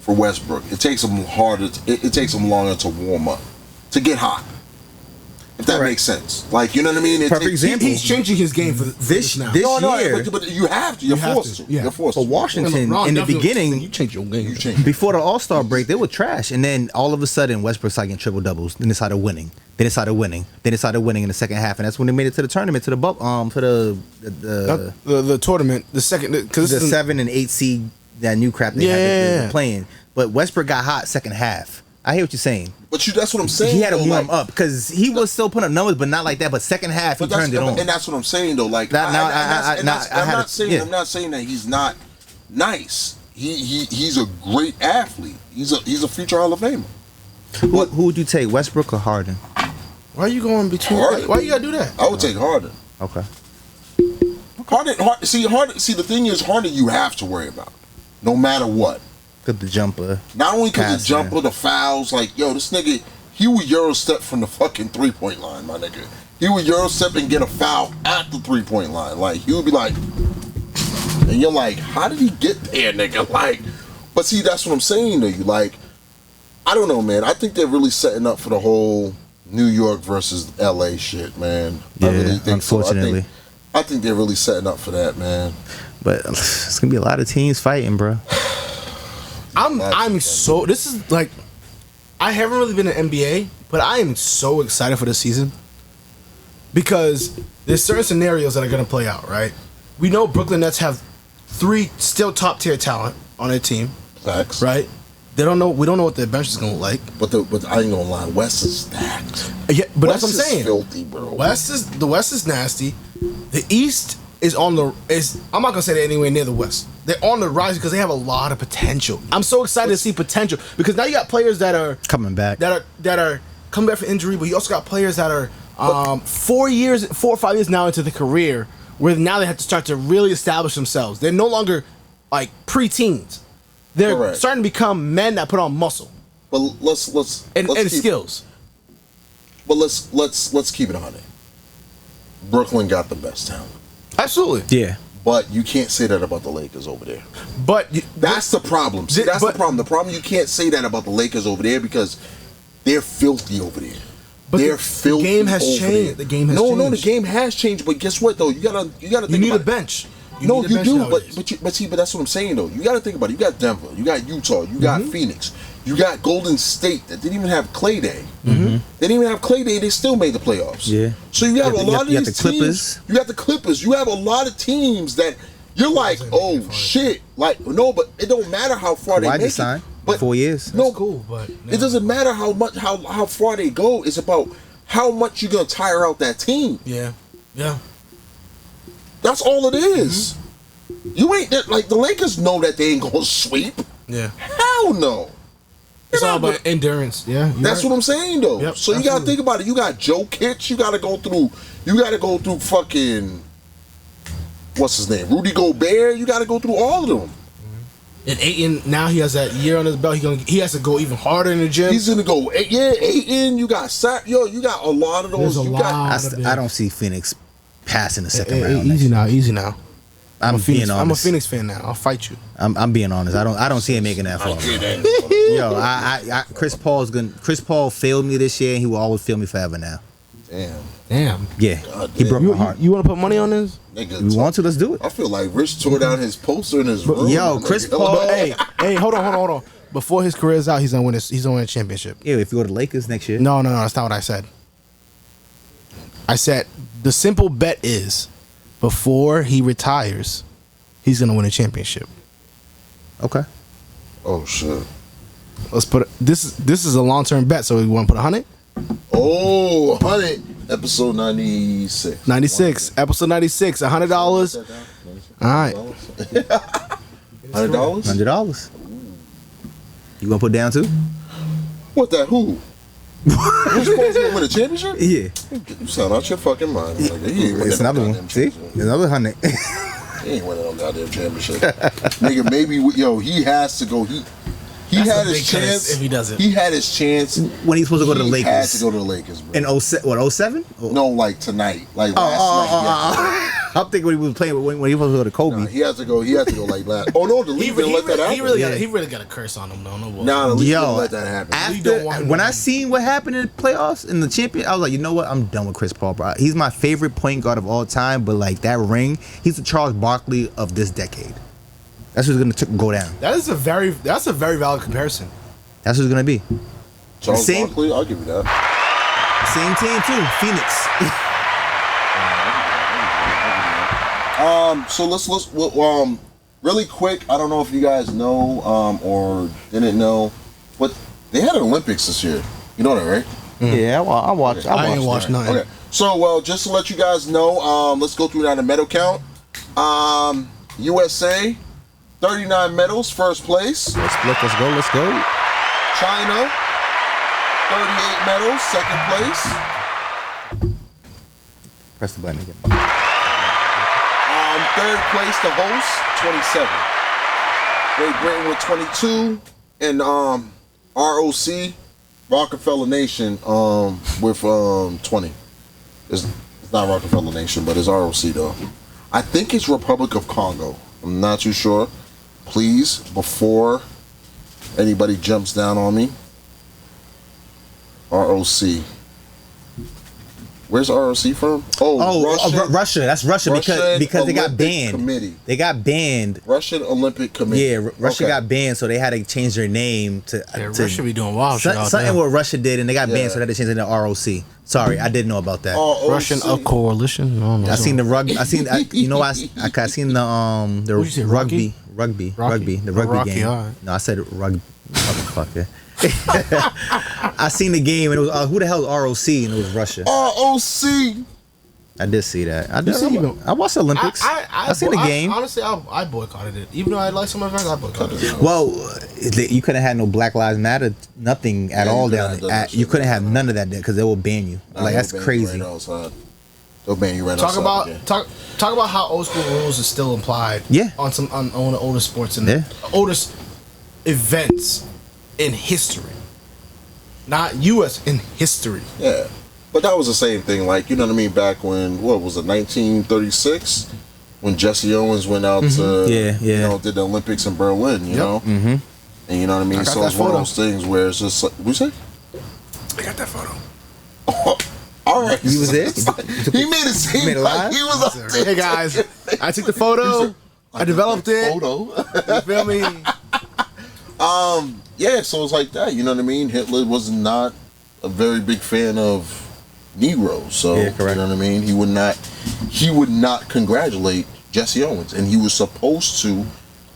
for Westbrook. It takes him harder. It takes him longer to warm up, to get hot. If that makes sense, like, you know what I mean. Perfect example. He's changing his game for this now. This year. But you have to. You're forced to. Yeah. You're forced For to. Washington, LeBron in the definitely- beginning, you change your game. You change. before the All-Star break, they were trash. And then all of a sudden, Westbrook started getting triple doubles. Then they started winning. Then they started winning. Then they started winning in the second half. And that's when they made it to the tournament, to the The tournament, the second, because the 7 and 8 seed, that new crap they had Yeah. playing. But Westbrook got hot second half. I hear what you're saying. But that's what I'm saying. He had to though, warm like, up because he was still putting up numbers, but not like that. But second half, he But turned it on. and that's what I'm saying though. Like, That- now, I'm not yeah. saying that he's not nice. He's a great athlete. He's a future Hall of Famer. Who would you take, Westbrook or Hardin? Why are you going between? Harden. Why you gotta do that? I would take Hardin. Okay. Harden. See, the thing is, Harden, you have to worry about, no matter what. Good the jumper. Not only because the Passing. jumper, the fouls, like, yo, this nigga, he would Euro step from the fucking 3-point line, my nigga. He would Euro step and get a foul at the 3-point line. Like, he would be like, and you're like, how did he get there, nigga? Like, but see, that's what I'm saying to you. Like, I don't know, man. I think they're really setting up for the whole New York versus LA shit, man. I really think unfortunately. so. I think they're really setting up for that, man. But it's gonna be a lot of teams fighting, bro. I'm so. This is like, I haven't really been in NBA, but I am so excited for this season because there's certain scenarios that are gonna play out. Right? We know Brooklyn Nets have 3 still top tier talent on their team. Facts. Right? They don't know. We don't know what their bench is gonna look like. But I ain't gonna lie, West is stacked. Yeah, but West that's what I'm is saying. filthy, bro. The West is nasty. The East is I'm not gonna say they're anywhere near the West. They're on the rise because they have a lot of potential. I'm so excited to see potential because now you got players that are Coming back. that are coming back from injury, but you also got players that are 4 or 5 years now into the career where now they have to start to really establish themselves. They're no longer like pre-teens. They're Correct. starting to become men that put on muscle But let's and keep, skills. But let's keep it 100. Brooklyn got the best talent. Absolutely. Yeah. But you can't say that about the Lakers over there. But That's the problem. See, that's the problem. The problem, you can't say that about the Lakers over there because they're filthy over there. But they're filthy. The game has over changed. there. The game has changed. No, the game has changed. But guess what though? You gotta think You need about a bench. No, need a you bench do. nowadays. But that's what I'm saying though. You gotta think about it. You got Denver. You got Utah. You got Phoenix. You got Golden State that didn't even have Clay Day. They didn't even have Clay Day. They still made the playoffs. Yeah. So you have a lot of you got these the Clippers. teams. You got the Clippers. You have a lot of teams that you're like, oh shit. Like no, but it don't matter how far they Why make just sign? it. But 4 years. No, That's cool, but it doesn't matter how much how far they go. It's about how much you're gonna tire out that team. Yeah. That's all it is. You ain't that like the Lakers know that they ain't gonna sweep. Yeah. Hell no. It's all about endurance. Yeah. That's what I'm saying though. Yep, So you gotta think about it. You got Joe Kitch. You gotta go through fucking what's his name? Rudy Gobert. You gotta go through all of them. And Ayton, now he has that year on his belt. He has to go even harder in the gym. He's gonna go Ayton. You got you got a lot of those. There's a You lot. got I don't see Phoenix passing the second round. Easy now. I'm being honest. I'm a Phoenix fan now. I'll fight you. I'm being honest. I don't see him making that far. Yo, Chris Paul failed me this year, and he will always fail me forever now. Damn. Yeah, God he damn. broke my heart. You want to put money on this? Nigga, We want to? Let's do it. I feel like Rich tore down his poster in his room. Yo, Chris Paul. But hey, hold on. Before his career's out, he's gonna win a championship. Yeah, if you go to the Lakers next year. No, that's not what I said. I said the simple bet is before he retires, he's gonna win a championship. Okay. Oh shit. Let's put it, this is a long-term bet, so we want to put 100. Oh, 100. Episode 96. 96, episode 96, $100. All right. $100? $100. You gonna put down too? What that? Who? Who's supposed to win a championship? Yeah. You sound out your fucking mind. Like, he ain't winning It's no another goddamn one. See, championship. another 100. He ain't winning no goddamn championship. Nigga, maybe he has to go. He That's had a his big chance. curse if he doesn't. He had his chance. When he's supposed to go to the He had Lakers. to go to the Lakers, bro. In 07? No, like tonight. Like last night. I'm thinking when he was playing when he was supposed to go to Kobe. Nah, he had to go like last. Oh no, the league didn't let that happen. He really got a curse on him though. No, Nah, the league didn't Yo, let that happen. don't want after him when to I win. seen what happened in the playoffs in the champion, I was like, you know what? I'm done with Chris Paul, bro. He's my favorite point guard of all time, but like that ring, he's the Charles Barkley of this decade. That's who's gonna go down. that's a very valid comparison. That's who's gonna be. Charles Same- Barkley, I'll give you that. Same team too, Phoenix. So let's really quick. I don't know if you guys know or didn't know, but they had an Olympics this year. You know that, right? Yeah, I watched. I ain't watched nothing. Okay. So well, just to let you guys know, let's go through now the medal count. USA, 39 medals, first place. Let's go. China, 38 medals, second place. Press the button again. Third place, the host, 27. Great Britain with 22, and ROC, Rockefeller Nation, with 20. It's not Rockefeller Nation, but it's ROC though. I think it's Republic of Congo. I'm not too sure. Please, before anybody jumps down on me, ROC. Where's ROC from? Russia. That's Russia because they got Olympic banned. Committee. They got banned. Russian Olympic Committee. Yeah, Russia Okay. got banned, so they had to change their name to. Russia be doing wild shit out Something there. what Russia did, and they got Yeah. banned, so they had to change it to ROC. Sorry, I didn't know about that. ROC. Russian coalition. No. I seen the rugby. I seen the What'd you say, rugby Rocky? the rugby Rocky, game. alright. No, I said rugby, motherfucker. I seen the game and it was who the hell is ROC and it was Russia. ROC. I did see that. I watched the Olympics. I seen the game. Honestly, I boycotted it. Even though I like some of it, I boycotted it. Well, you couldn't have no Black Lives Matter, nothing at Yeah, all you couldn't down have there. done that You shit, couldn't have right. none of that there because they will ban you. Like that's They'll ban you crazy. Right outside. They'll ban you right Talk outside. about again. talk about how old school rules is still implied. Yeah. On the older sports and Yeah. oldest events in history, not U.S. in history. Yeah. But that was the same thing, like, you know what I mean, back when, what was it, 1936? when Jesse Owens went out to, you know, did the Olympics in Berlin, you know? Mm-hmm. And you know what I mean? So it's one of those things where it's just like, what you say? I got that photo. All right. You was there? He made it seem like he was up there. Hey, guys, I took the photo. I developed it. Photo. You feel me? Yeah, so it's like that, you know what I mean? Hitler was not a very big fan of Negroes, so you know what I mean? He would not congratulate Jesse Owens, and he was supposed to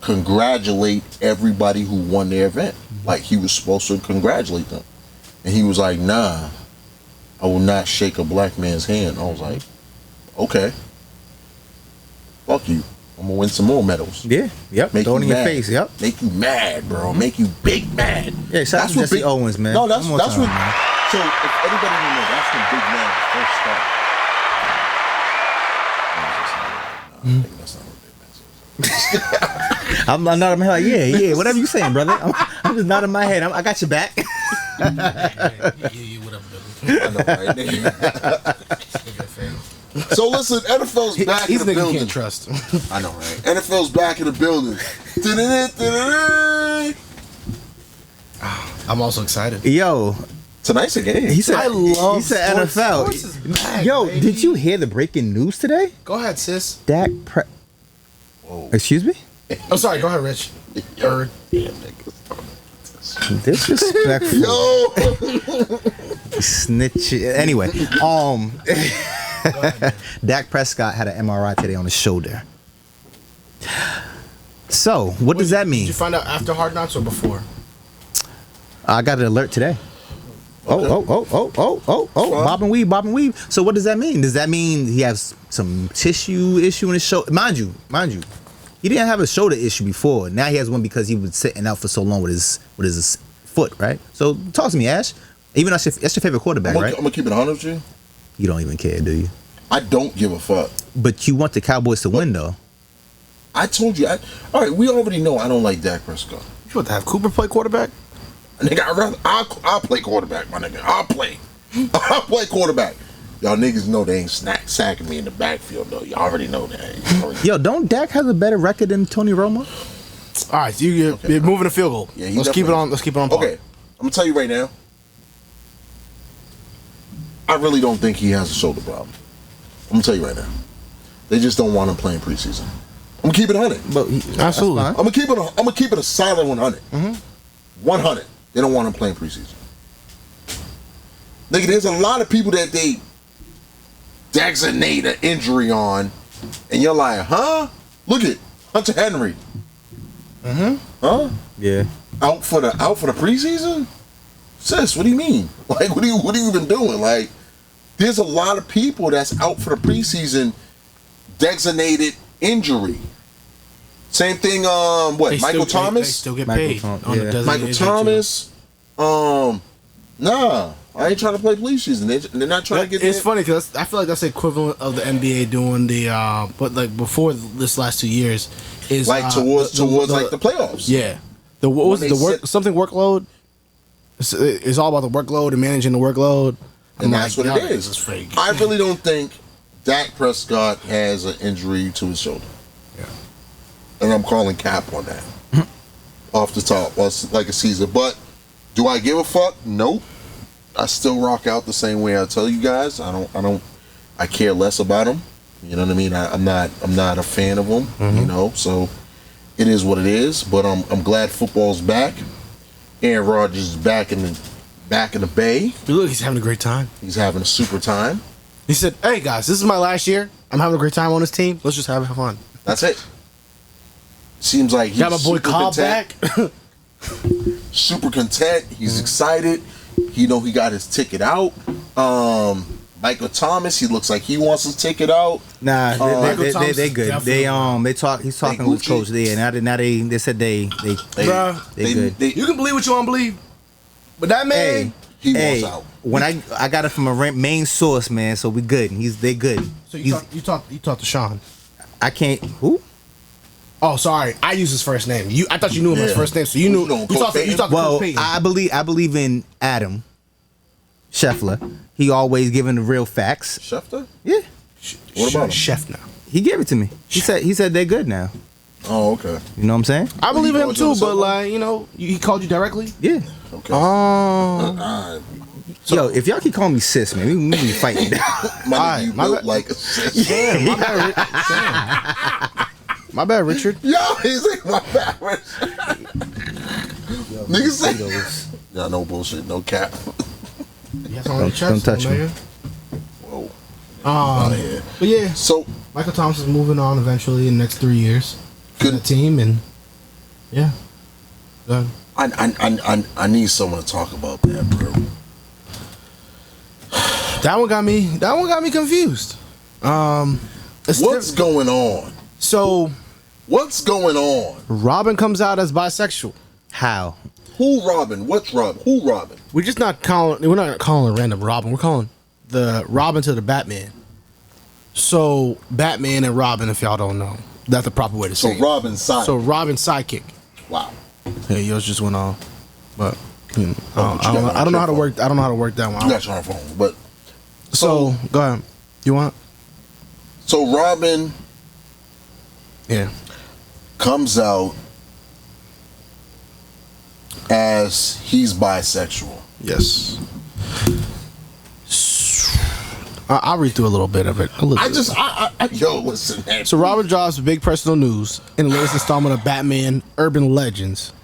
congratulate everybody who won their event. Like, he was supposed to congratulate them. And he was like, nah, I will not shake a black man's hand. I was like, okay. Fuck you. I'm gonna win some more medals. Yeah, yep. Make Throw it in you your mad. face, yep. Make you mad, bro. Make you big mad. Yeah, shout out to Jesse Owens, man. No, that's One more what. time, man. So if anybody don't know, that's when Big Man first started. I think that's not what Big Man says. I'm nodding my head. Like, yeah, whatever you saying, brother. I'm just nodding my head. I got your back. Yeah, what up, I know, right? So listen, NFL's back in the building. Can't trust. I know, right? NFL's back in the building. I'm also excited. Yo, Tonight's a game. he said I love he said sports. NFL. Sports is back, Yo, baby. did you hear the breaking news today? Go ahead, sis. Excuse me? Oh, sorry. Go ahead, Rich. Yo, damn niggas. Disrespectful. Yo. Snitch. Anyway, Dak Prescott had an MRI today on his shoulder. So, what does that mean? Did you find out after Hard Knocks or before? I got an alert today. Okay. Oh. Bob and weave. So what does that mean? Does that mean he has some tissue issue in his shoulder? Mind you, he didn't have a shoulder issue before. Now he has one because he was sitting out for so long with his foot, right? So talk to me, Ash. Even though that's your favorite quarterback, right? I'm gonna keep it 100 with you. You don't even care, do you? I don't give a fuck. But you want the Cowboys to win, though. I told you. All right, we already know I don't like Dak Prescott. You want to have Cooper play quarterback? Nigga, I'll play quarterback, my nigga. I'll play quarterback. Y'all niggas know they ain't sacking me in the backfield, though. Y'all already know that. Yo, don't Dak have a better record than Tony Romo? All right, so you're moving the field goal. Yeah, let's keep it on. Let's keep it on. Okay, I'm gonna tell you right now. I really don't think he has a shoulder problem. I'm gonna tell you right now. They just don't want him playing preseason. I'm gonna keep it 100. But Absolutely. I'm gonna keep it a solid 100. 100. They don't want him playing preseason. Nigga, there's a lot of people that they designate an injury on, and you're like, huh? Look at Hunter Henry. Huh? Yeah. Out for the preseason? Sis, what do you mean? Like, what are you even doing? Like, there's a lot of people that's out for the preseason designated injury. Same thing, Michael Thomas? They still get paid. Michael Thomas, nah, I ain't trying to play preseason. They're not trying to get. It's funny because I feel like that's the equivalent of the NBA doing the, but like before this last 2 years is like towards like the playoffs. Yeah, what was it? The work something workload. It's all about the workload and managing the workload. And that's what it is. It's fake. I really don't think Dak Prescott has an injury to his shoulder. Yeah. And I'm calling cap on that. Off the top. Well, it's like a season. But do I give a fuck? Nope. I still rock out the same way I tell you guys. I care less about him. You know what I mean? I'm not a fan of him, you know, so it is what it is. But I'm glad football's back. Aaron Rodgers is back in the Bay. Look, he's having a great time. He's having a super time. He said, "Hey guys, this is my last year. I'm having a great time on this team. Let's just have fun." That's it. Seems like he's got my boy Cobb back. Super content. He's excited. He got his ticket out. Michael Thomas, he looks like he wants his ticket out. Nah, they good. Definitely. He's talking with coach there. Now they said they good. You can believe what you want to believe, but that man, he wants out. When I got it from a main source, man, so we good. They good. So you talked to Sean. I can't. Who? Oh, sorry. I use his first name. I thought you knew him by his first name, so you knew. You talked to Coach Payton. I believe in Adam Scheffler. He always giving the real facts. Schefter? Yeah. What about him? Chef now? He gave it to me. He said they're good now. Oh, okay. You know what I'm saying? I believe he him called you on too, the but cell like, you know, he called you directly? Yeah. Okay. Oh. All right. Yo, if y'all keep calling me sis, man, we be fighting. My nigga, you my built bad. like a sis. Damn, my bad. Damn. My bad, Richard. Yo, he's like, my bad, Richard. Nigga say, yeah, no bullshit, no cap. Don't touch me. Whoa. Out of here. But yeah, So, Michael Thompson's moving on eventually in the next 3 years. Good. The team, and yeah. Good. I need someone to talk about that, bro. That one got me confused. What's going on? So What's going on? Robin comes out as bisexual. How? Who Robin? What's Robin? Who Robin? We're not calling a random Robin. We're calling the Robin to the Batman. So Batman and Robin, if y'all don't know, that's the proper way to say it. So Robin's side. So Robin's sidekick. Wow. Yeah, yours just went on, but you know, Oh, but you got I don't know how to phone. work. I don't know how to work that one. You got your own phone, but So go ahead. You want? so Robin Yeah. comes out as he's bisexual. Yes. I'll read through a little bit of it. Yo, listen, man. So Robin drops big personal news in the latest installment of Batman Urban Legends.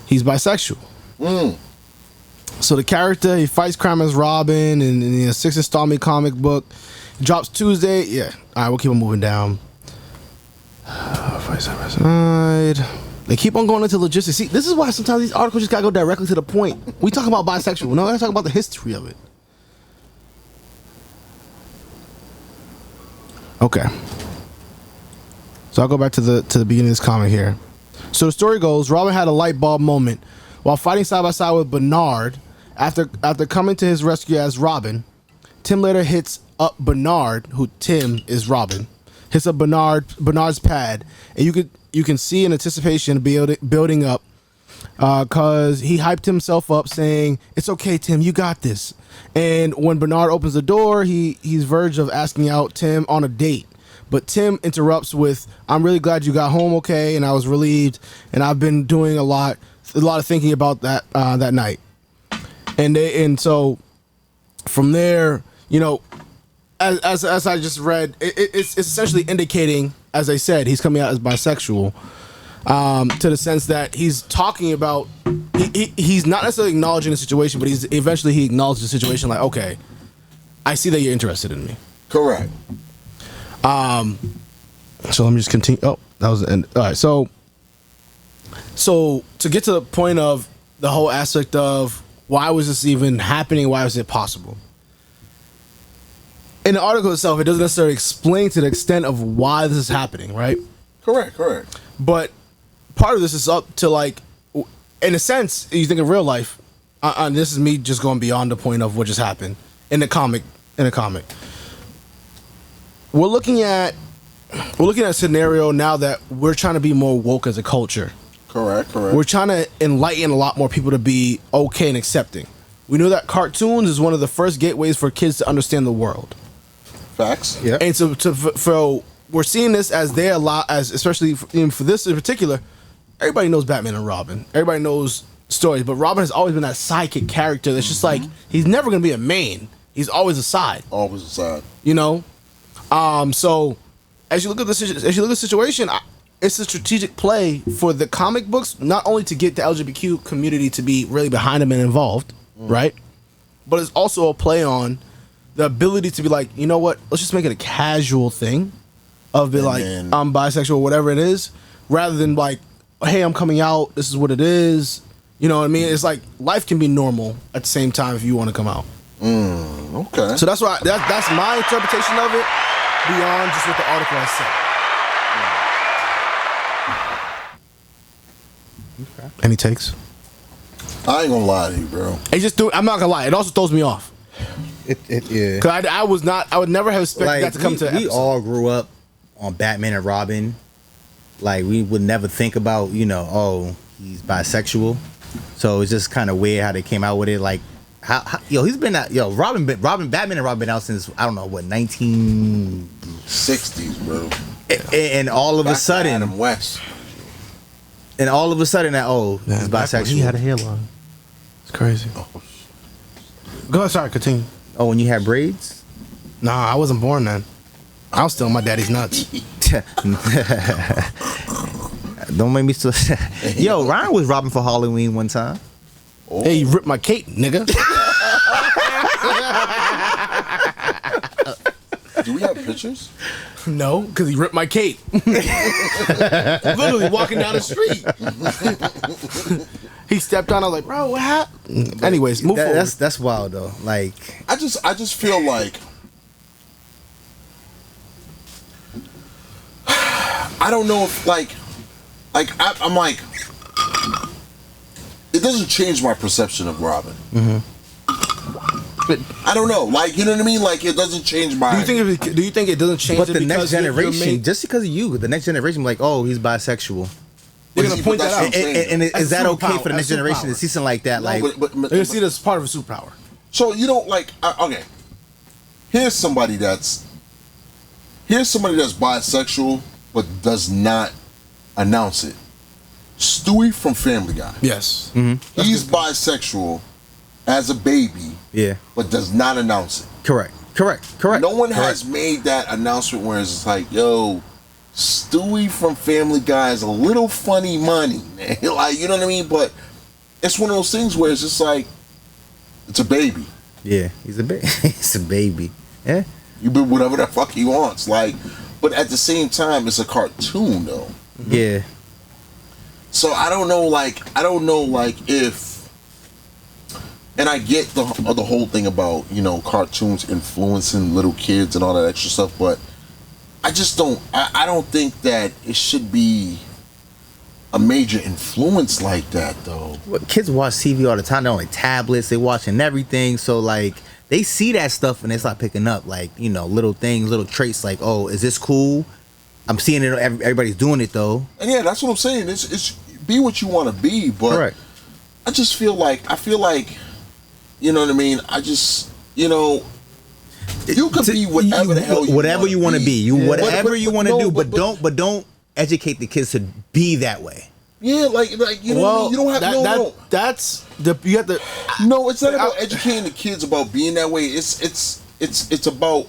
He's bisexual. So the character, he fights crime as Robin in the 6th installment comic book. Drops Tuesday. Yeah. All right, we'll keep on moving down. Fight side by side. They keep on going into logistics. See, this is why sometimes these articles just gotta go directly to the point. We talk about bisexual. No, we gotta talk about the history of it. Okay. So I'll go back to the beginning of this comment here. So the story goes, Robin had a light bulb moment while fighting side by side with Bernard. After coming to his rescue as Robin, Tim later hits up Bernard, who Tim is Robin, hits up Bernard's pad, and you can see an anticipation building up, cause he hyped himself up saying, "It's okay, Tim, you got this." And when Bernard opens the door, he's verge of asking out Tim on a date. But Tim interrupts with, "I'm really glad you got home okay, and I was relieved, and I've been doing a lot of thinking about that that night." And so from there, you know, as I just read, it's essentially indicating, as I said, he's coming out as bisexual, to the sense that he's talking about, he's not necessarily acknowledging the situation, but he acknowledges the situation like, okay, I see that you're interested in me. Correct. So let me just continue. Oh, that was the end. All right. So to get to the point of the whole aspect of why was this even happening? Why was it possible? In the article itself, it doesn't necessarily explain to the extent of why this is happening, right? Correct. But part of this is up to, like, in a sense, you think of real life, and this is me just going beyond the point of what just happened in the comic. We're looking at a scenario now that we're trying to be more woke as a culture. Correct. We're trying to enlighten a lot more people to be okay and accepting. We know that cartoons is one of the first gateways for kids to understand the world. Facts. Yeah. And so we're seeing this as they allow, as especially for this in particular, everybody knows Batman and Robin. Everybody knows stories, but Robin has always been that sidekick character that's just like, he's never going to be a main. He's always a side. Always a side. You know? So as you look at the situation, it's a strategic play for the comic books, not only to get the LGBTQ community to be really behind them and involved, right? But it's also a play on the ability to be like, you know what? Let's just make it a casual thing of be like, I'm bisexual, whatever it is, rather than like, hey, I'm coming out. This is what it is. You know what I mean? It's like life can be normal at the same time if you want to come out. Okay. So that's why that's my interpretation of it, beyond just what the article has said. Okay. Any takes? I ain't gonna lie to you, bro. I'm not gonna lie. It also throws me off. Yeah. Cause I would never have expected that to come to. We all grew up on Batman and Robin. Like, we would never think about, you know, oh, he's bisexual. So it's just kind of weird how they came out with it. Like, how he's been out. Batman and Robin been out since, I don't know what, 19 60s, bro. And all of a sudden, Adam West. and all of a sudden, that he's bisexual. He had a hairline. It's crazy. Oh, Go ahead, sorry, continue. Oh, when you had braids? Nah, I wasn't born then. I was still on my daddy's nuts. Don't make me still. Yo, Ryan was robbing for Halloween one time. Oh. Hey, you ripped my cape, nigga. Do we have pictures? No, because he ripped my cape. Literally walking down the street. He stepped on. I was like, bro, what happened? Anyways, move forward. That's wild though. Like, I just feel like I don't know if I'm like it doesn't change my perception of Robin. But I don't know, like, you know what I mean? Like, it doesn't change my. do you think it doesn't change? but it the next because you're generation, just because of you, the next generation, like, oh, he's bisexual. They're gonna point that That's out. what I'm saying. And is That's that okay superpower. for the next That's generation to superpower. see something like that? No, Like, but They're gonna see this as part of a superpower. so you don't like okay. Here's somebody that's bisexual but does not announce it. Stewie from Family Guy. Yes. He's bisexual as a baby, yeah, but does not announce it. correct. No one has made that announcement where it's like, yo, Stewie from Family Guy is a little funny money, man. Like, you know what I mean? But it's one of those things where it's just like, it's a baby. Yeah, he's a baby. He's a baby. Yeah. You do whatever the fuck he wants. Like, but at the same time, it's a cartoon though. Yeah. So I don't know if, and I get the whole thing about, you know, cartoons influencing little kids and all that extra stuff, but I just don't. I don't think that it should be a major influence like that, though. Well, kids watch TV all the time. They're on like tablets. They watching everything. So like they see that stuff and they start picking up like, you know, little things, little traits. Like, oh, is this cool? I'm seeing it. Everybody's doing it though. And yeah, that's what I'm saying. It's be what you want to be, but Correct. I feel like, you know what I mean. I just, you know. You could be whatever the hell you want to be. Whatever you want to do, but don't. don't educate the kids to be that way. Yeah, like you know what I mean? You don't have no. That's the you have to. No, it's not about educating the kids about being that way. It's about.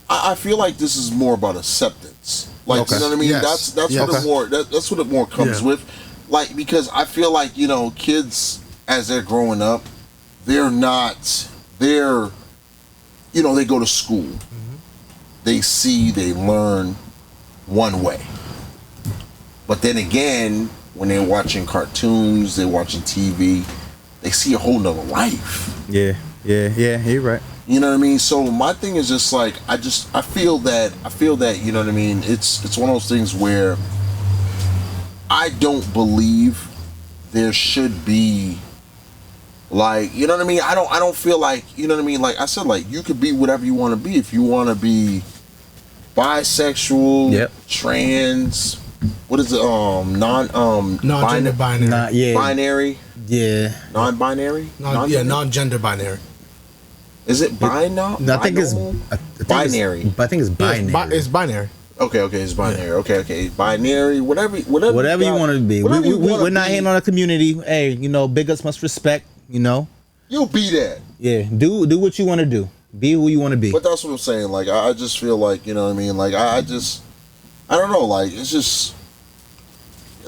I feel like this is more about acceptance. Like, you know what I mean? Yes. That's what it more. That's what it more comes with. Like, because I feel like, you know, kids as they're growing up, they're you know, they go to school. They see, they learn one way. But then again, when they're watching cartoons, they're watching TV, they see a whole nother life. Yeah, you're right. You know what I mean? So my thing is just like, I feel that, you know what I mean? It's one of those things where I don't believe there should be, like, you know what I mean? I don't feel like, you know what I mean? Like I said, like, you could be whatever you want to be. If you want to be bisexual, trans, what is it? Non-gender binary. Binary. Yeah. Non-binary. Non-gender binary. Is it binary? No, I think it's binary. I think it's binary. It's binary. Okay, it's binary. Okay, binary. Whatever you want to be. We're not hating on the community. Hey, you know, big ups must respect. You know, you'll be that. Yeah, do what you want to do. Be who you want to be. But that's what I'm saying. Like, I just feel like, you know what I mean. Like, I don't know. Like, it's just,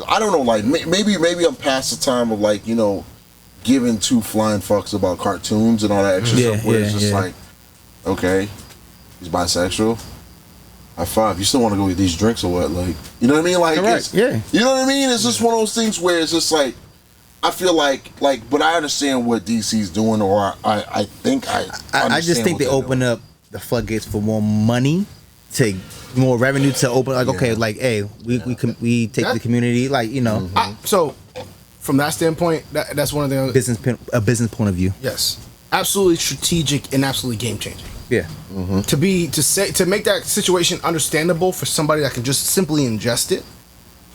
I don't know. Like, maybe I'm past the time of, like, you know, giving two flying fucks about cartoons and all that extra stuff. Where it's just like, okay, he's bisexual. High five. You still want to go get these drinks or what? Like, you know what I mean? Like, you know what I mean? It's just one of those things where it's just like, I feel like, but I understand what DC's doing, or I think I just think they open up the floodgates for more money, to more revenue, to open, like, okay, like, hey, we take the community, like, you know. So, from that standpoint, that's one of the business point of view. Yes, absolutely strategic and absolutely game changing. Yeah. To make that situation understandable for somebody that can just simply ingest it,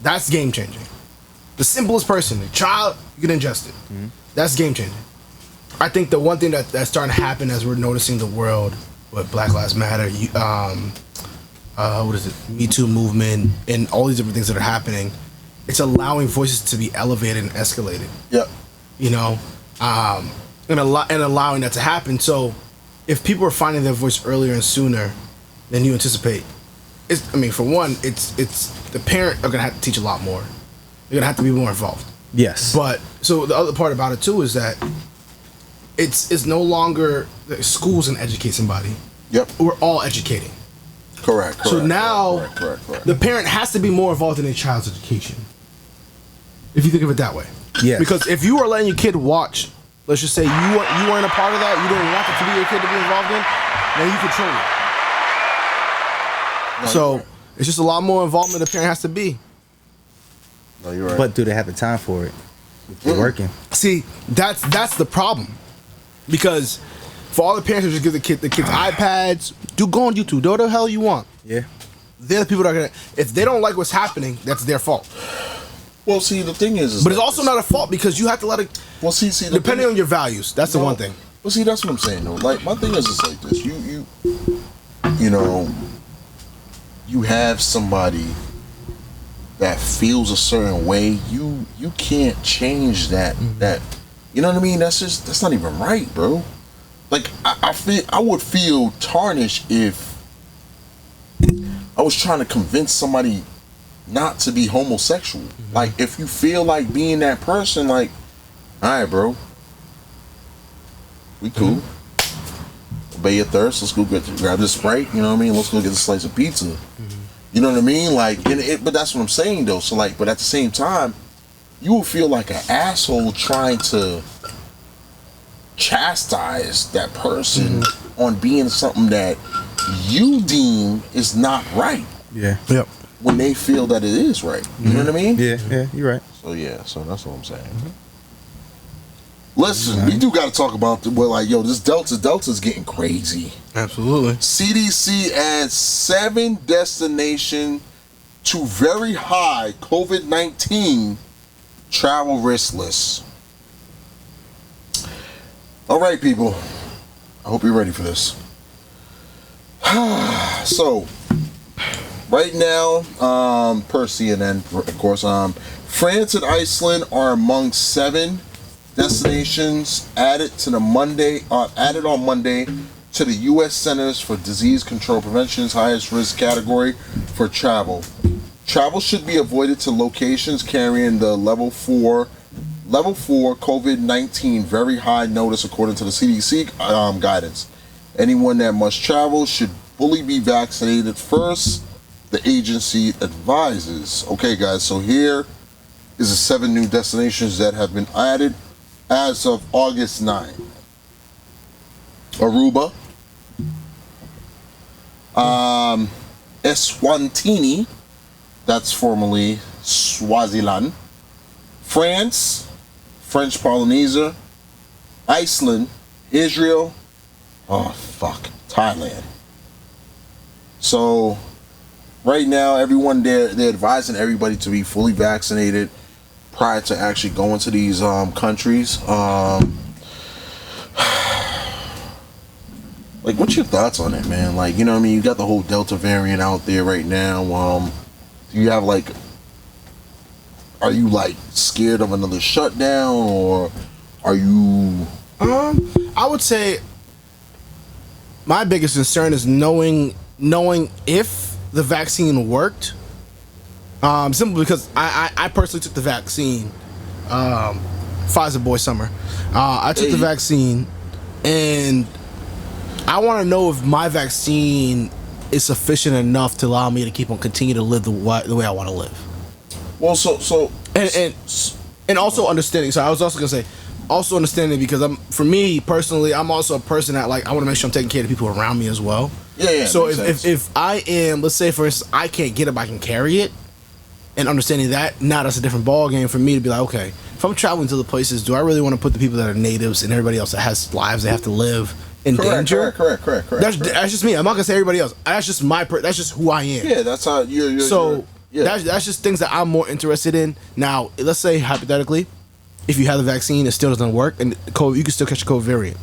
that's game changing. The simplest person, a child, you can ingest it. That's game changing. I think the one thing that's starting to happen as we're noticing the world with Black Lives Matter, Me Too movement and all these different things that are happening, it's allowing voices to be elevated and escalated. Yep. You know, and allowing that to happen. So, if people are finding their voice earlier and sooner than you anticipate, for one, it's the parent are gonna have to teach a lot more. They're gonna have to be more involved. Yes. But so the other part about it too is that it's no longer schools and educate somebody. Yep. We're all educating. Correct. So now correct. the parent has to be more involved in their child's education. If you think of it that way. Yeah. Because if you are letting your kid watch, let's just say you weren't a part of that, you didn't want it to be your kid to be involved in, then you control it. No, So right. it's just a lot more involvement the parent has to be. No, you're right. But do they have the time for it? They're working. See, that's the problem. Because for all the parents who just give the kids iPads, go on YouTube, do whatever the hell you want. Yeah. They're the people that are gonna, if they don't like what's happening, that's their fault. Well, see, the thing is But it's also not a fault because you have to let it. Well, see, depending on your values, that's the one thing. Well, see, that's what I'm saying though. Like, my thing is just like this. You know, you have somebody that feels a certain way. You can't change that. Mm-hmm. That, you know what I mean? That's not even right, bro. Like, I would feel tarnished if I was trying to convince somebody not to be homosexual. Mm-hmm. Like, if you feel like being that person, like, all right, bro, we cool. Mm-hmm. Obey your thirst. Let's go grab this Sprite. You know what I mean? Let's go get a slice of pizza. Mm-hmm. You know what I mean? Like, but that's what I'm saying though. So like, but at the same time, you will feel like an asshole trying to chastise that person on being something that you deem is not right. Yeah. Yep. When they feel that it is right. You know what I mean? Yeah, you're right. So that's what I'm saying. Listen, we do got to talk about this Delta's getting crazy. Absolutely. CDC adds 7 destinations to very high COVID-19 travel risk list. All right, people. I hope you're ready for this. So, right now, per CNN, of course, France and Iceland are among 7 destinations added on Monday to the U.S. Centers for Disease Control Prevention's highest risk category for travel. Travel should be avoided to locations carrying the level 4 COVID-19 very high notice, according to the CDC guidance. Anyone that must travel should fully be vaccinated first, the agency advises. Okay, guys, so here is the 7 new destinations that have been added as of August 9. Aruba, Eswatini, that's formerly Swaziland, France, French Polynesia, Iceland, Israel, Thailand. So right now, everyone they're advising everybody to be fully vaccinated prior to actually going to these countries. Like, what's your thoughts on it, man? Like, you know what I mean? You got the whole Delta variant out there right now. Do you have are you scared of another shutdown, or are you? I would say my biggest concern is knowing if the vaccine worked. Simply because I personally took the vaccine. Pfizer boy summer. I took the vaccine, and I want to know if my vaccine is sufficient enough to allow me to continue to live the way I want to live. Well, so and also understanding. So I was also gonna say, also understanding, because for me personally, I'm also a person that I want to make sure I'm taking care of the people around me as well. Yeah. So if I am, let's say for instance, I can't get it, but I can carry it, and understanding that, now that's a different ball game for me to be like, okay, if I'm traveling to the places, do I really want to put the people that are natives and everybody else that has lives they have to live in danger? Correct. That's just me. I'm not gonna say everybody else. That's just that's just who I am. Yeah, that's how you're. So that's just things that I'm more interested in. Now, let's say hypothetically, if you have the vaccine, it still doesn't work, and COVID, you can still catch a COVID variant.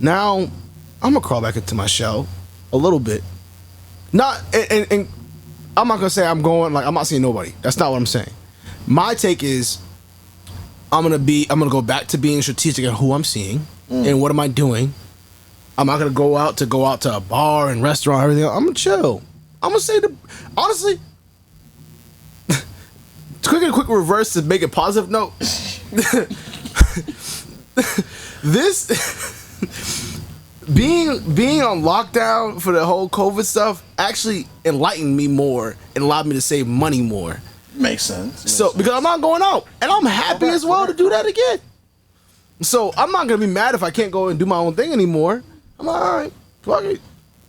Now, I'm gonna crawl back into my shell a little bit. Not and I'm not gonna say I'm going. Like I'm not seeing nobody. That's not what I'm saying. My take is, I'm gonna go back to being strategic in who I'm seeing and what am I doing. I'm not gonna go out to a bar and restaurant, everything else. I'm gonna chill. I'm gonna say honestly, quick reverse to make a positive note. This being on lockdown for the whole COVID stuff actually enlightened me more and allowed me to save money more. Makes sense. Because I'm not going out, and I'm happy as well to do that again. So I'm not gonna be mad if I can't go and do my own thing anymore. I'm like, all right, fuck it.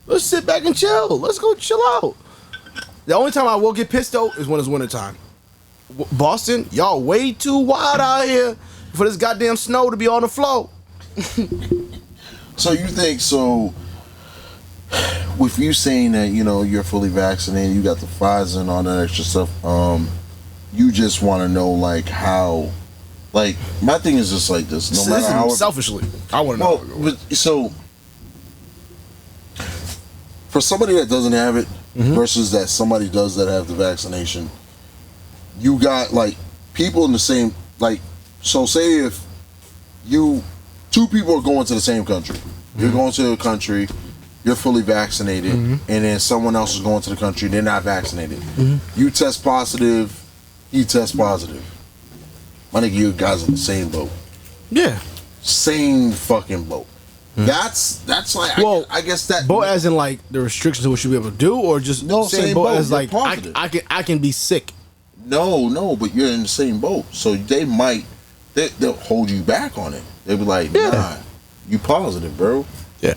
Let's sit back and chill. Let's go chill out. The only time I will get pissed though is when it's wintertime. Boston, y'all way too wild out here for this goddamn snow to be on the floor. So you think so? With you saying that you're fully vaccinated, you got the Pfizer and all that extra stuff. You just want to know like how. Like my thing is just like this. No matter how selfishly, I want to know. Well, so for somebody that doesn't have it versus that somebody does that have the vaccination, you got like people in the same like. So say if two people are going to the same country, you're going to a country, you're fully vaccinated, and then someone else is going to the country, they're not vaccinated. You test positive, he tests positive. My nigga, you guys in the same boat. Yeah. Same fucking boat. That's like, well, I guess that boat as in like the restrictions of what you'll be able to do, or just same boat as like I can be sick. No, but you're in the same boat, so they'll hold you back on it. They'll be like, nah, you positive, bro. Yeah.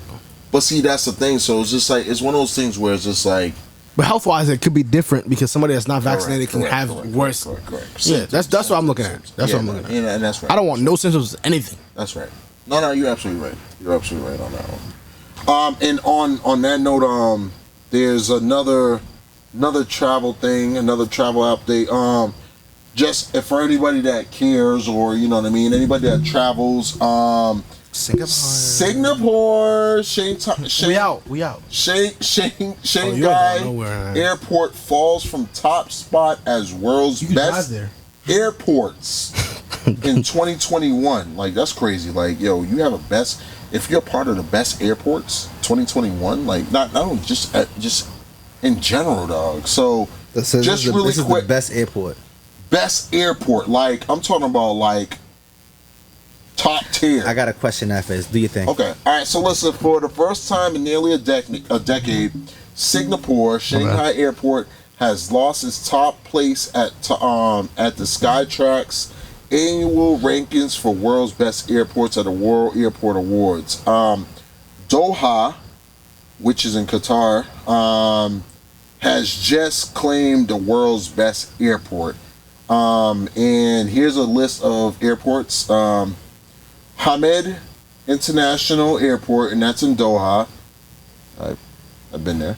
But see, that's the thing. So it's just like, it's one of those things where it's just like. But health wise, it could be different because somebody that's not vaccinated can have worse. Correct. Yeah, that's what I'm looking at. That's what I'm looking at. Yeah, and that's right. I don't want no symptoms of anything. That's right. No, you're absolutely right. You're absolutely right on that one. And on that note, there's another travel thing, another travel update. Just for anybody that cares, or you know what I mean, anybody that travels, Singapore, We out. Shanghai Airport falls from top spot as world's best airports in 2021. Like that's crazy. Like you have a best. If you're part of the best airports 2021, like not only just in general, dog. So just really quick, the best airport. Best airport. Like I'm talking about like. Top tier. I got a question after this. Do you think? Okay. All right. So listen. For the first time in nearly a decade, Singapore Shanghai Airport has lost its top place at the Skytrax annual rankings for world's best airports at the World Airport Awards. Doha, which is in Qatar, has just claimed the world's best airport. And here's a list of airports. Hamad International Airport, and that's in Doha. I've been there.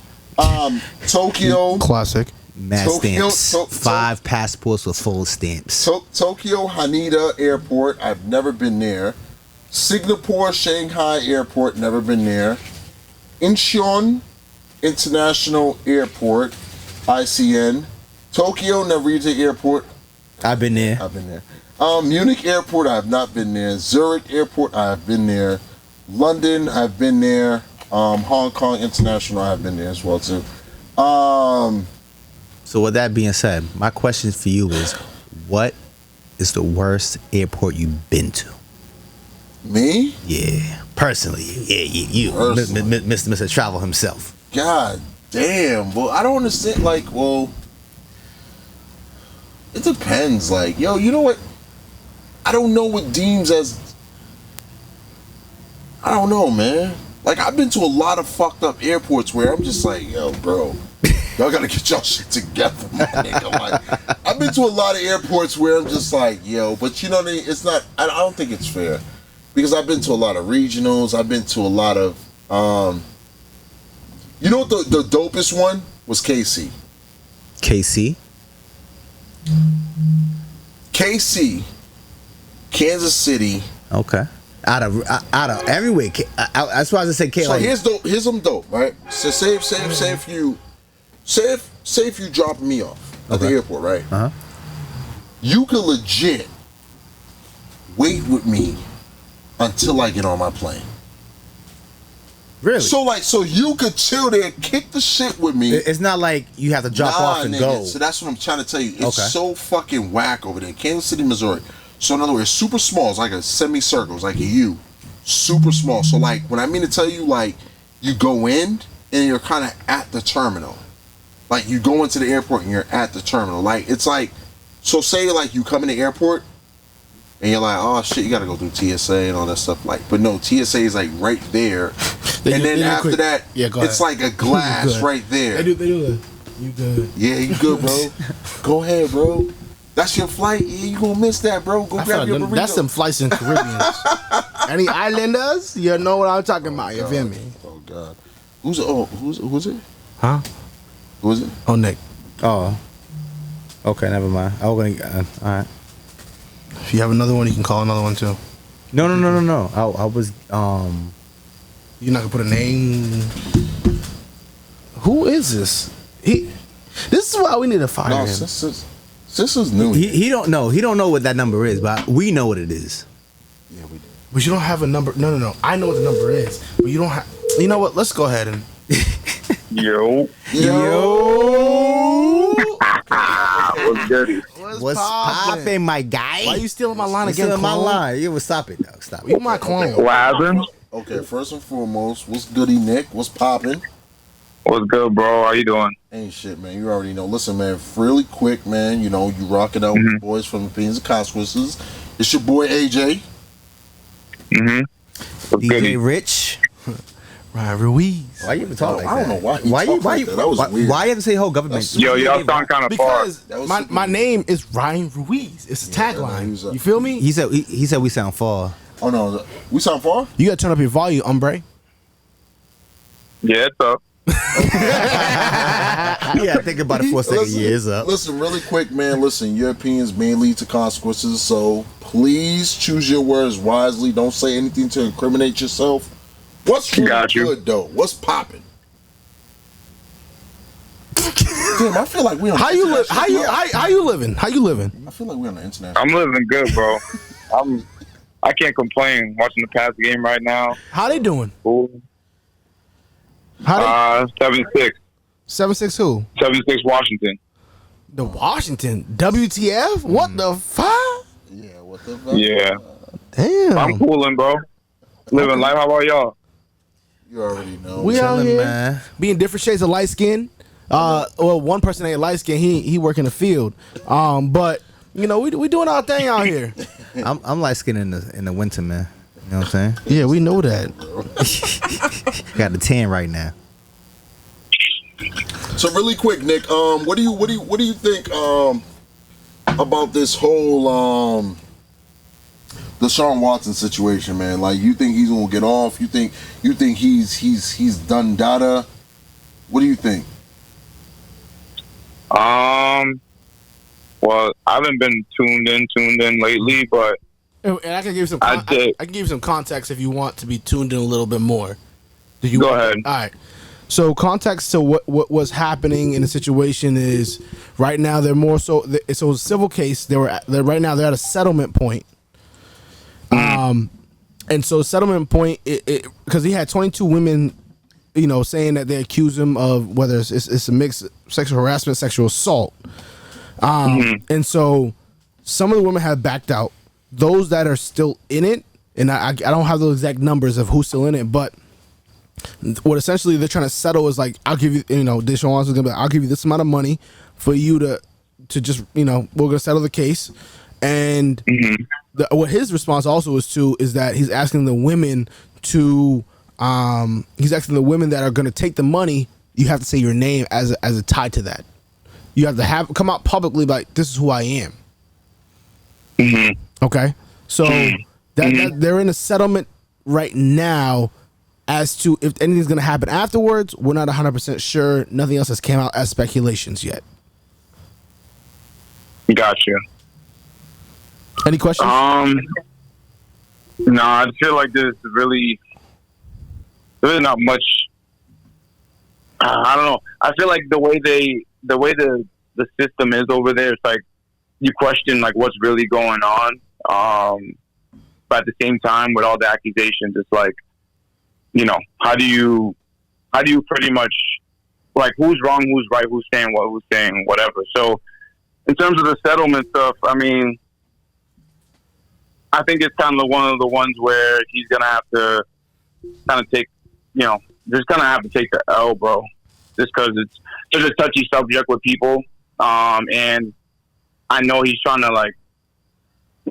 Tokyo. Classic. Mad stamps. 5 passports with full stamps. Tokyo Haneda Airport. I've never been there. Singapore Shanghai Airport. Never been there. Incheon International Airport. ICN. Tokyo Narita Airport. I've been there. Munich Airport, I have not been there. Zurich Airport, I have been there. London, I've been there. Hong Kong International, I have been there as well too. So with that being said, my question for you is, what is the worst airport you've been to? Me? Yeah, personally. Yeah, you, Mr. Travel himself. God damn. Well, I don't understand. Like, well, it depends. Like, you know what? I don't know what deems as. I don't know, man. Like, I've been to a lot of fucked up airports where I'm just like, yo, bro, y'all gotta get y'all shit together, my nigga. Like, I've been to a lot of airports where I'm just like, yo, but you know what I mean? It's not. I don't think it's fair because I've been to a lot of regionals. I've been to a lot of. You know what the dopest one was? KC. KC. Kansas City. Okay. Out of everywhere. That's why I was gonna say K. So here's some dope, right? So say if say if you drop me off at the airport, right? Uh-huh. You could legit wait with me until I get on my plane. Really? So you could chill there, kick the shit with me. It's not like you have to drop off and nigga. go. So that's what I'm trying to tell you. It's Okay. so fucking whack over there, Kansas City, Missouri. So in other words, super small. It's like a semicircle. It's like a U. Super small. So like when I mean to tell you, like you go in and you're kind of at the terminal. Like you go into the airport and you're at the terminal. Like it's like, so say like you come in the airport and you're like, oh shit, you gotta go through TSA and all that stuff. Like, but no, TSA is like right there. And then after that, it's like a glass right there. They do that. You good? Yeah, you good, bro. Go ahead, bro. That's your flight. Yeah, you gonna miss that, bro. Go grab your burrito. That's some flights in Caribbean. Any islanders? You know what I'm talking about. You feel me? Oh God. Who's it? Huh? Who is it? Oh, Nick. Oh. Okay, never mind. I was gonna. All right. If you have another one, you can call another one too. No. I was. You're not gonna put a name. Who is this? This is why we need to fire him. This is new. He don't know. He don't know what that number is, but we know what it is. Yeah, we do. But you don't have a number. No. I know what the number is, but you don't have. You know what? Let's go ahead and. Yo. What's good? What's poppin', my guy? Why are you stealing my line You again? stealing my clone? line. You stop it, though. Stop it. You my clone. What happened? Okay, first and foremost, what's goody, Nick? What's poppin'? What's good, bro? How you doing? Ain't shit, man. You already know. Listen, man, really quick, man. You know, you rocking out with the boys from the Opinions and Consequences. It's your boy AJ. What's DJ goody? Rich. Ryan Ruiz. Why you even talk like that? I don't know why you talk like that. That was weird. Why you have to say whole government? That's- Yo, y'all sound kind of far. Because That was my name is Ryan Ruiz. It's a tagline. You feel me? He said we sound far. Oh no, we sound far? You gotta turn up your volume, hombre. Yeah, it's up. Yeah, think about it for a second. Yeah, it's up. Listen, really quick, man. Listen, your opinions may lead to consequences, so please choose your words wisely. Don't say anything to incriminate yourself. What's really good though? What's popping? Damn, I feel like we on. How you live? How you living? How you living? I feel like we're on the internet. I'm living good, bro. I can't complain. Watching the Pats game right now. How they doing? Ooh. How they? 7-6. 7-6 who? 7-6 Washington. The Washington. WTF? What the fuck? Yeah, what the fuck? Yeah. Damn. I'm cooling, bro. Living life. How about y'all? You already know. We out Chilling, here man. being different shades of light skin. Well, one person ain't light skin. He work in the field. But you know we doing our thing out here. I'm light skinned in the winter, man. You know what I'm saying? Yeah, we know that. Got the tan right now. So really quick, Nick. What do you think about this whole Deshawn Watson situation, man? Like, you think he's gonna get off? You think he's done data? What do you think? Well, I haven't been tuned in lately, but And I can give you some. I I can give you some context if you want to be tuned in a little bit more. Do you Go want- ahead. All right. So context to what was happening in the situation is right now they're more so. So it's a civil case. Right now they're at a settlement point. And so settlement point because he had 22 women, you know, saying that they accuse him of whether it's a mixed sexual harassment, sexual assault. And so some of the women have backed out. Those that are still in it, and I don't have those exact numbers of who's still in it, but what essentially they're trying to settle is like, I'll give you, you know, Deshawn Watson's gonna be like, I'll give you this amount of money for you to just, you know, we're gonna settle the case. And what his response also is that he's asking the women to, he's asking the women that are gonna take the money, you have to say your name as a tie to that. You have to come out publicly like, this is who I am. Okay, so that they're in a settlement right now. As to if anything's going to happen afterwards, we're not 100% sure. Nothing else has came out as speculations yet. Gotcha. Any questions? No, I feel like there's really not much. I don't know. I feel like the way the way the system is over there, it's like you question like what's really going on. But at the same time, with all the accusations, it's like, how do you pretty much, like, who's wrong, who's right, who's saying what, who's saying whatever. So in terms of the settlement stuff, I mean, I think it's kind of one of the ones where he's gonna have to kind of take, just gonna have to take the L, bro. Just because it's such a touchy subject with people, and I know he's trying to, like,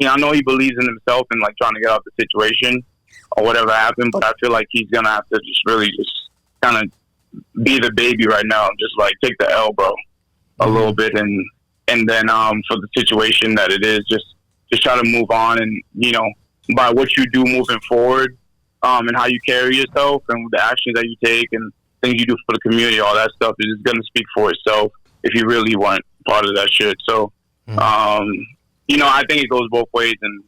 I know he believes in himself and, like, trying to get out the situation or whatever happened, but I feel like he's gonna have to just really just kind of be the baby right now, and just, like, take the L, bro, a little bit, and then for the situation that it is, just try to move on, and by what you do moving forward, and how you carry yourself and the actions that you take and things you do for the community, all that stuff is going to speak for itself if you really want part of that shit. So, I think it goes both ways, and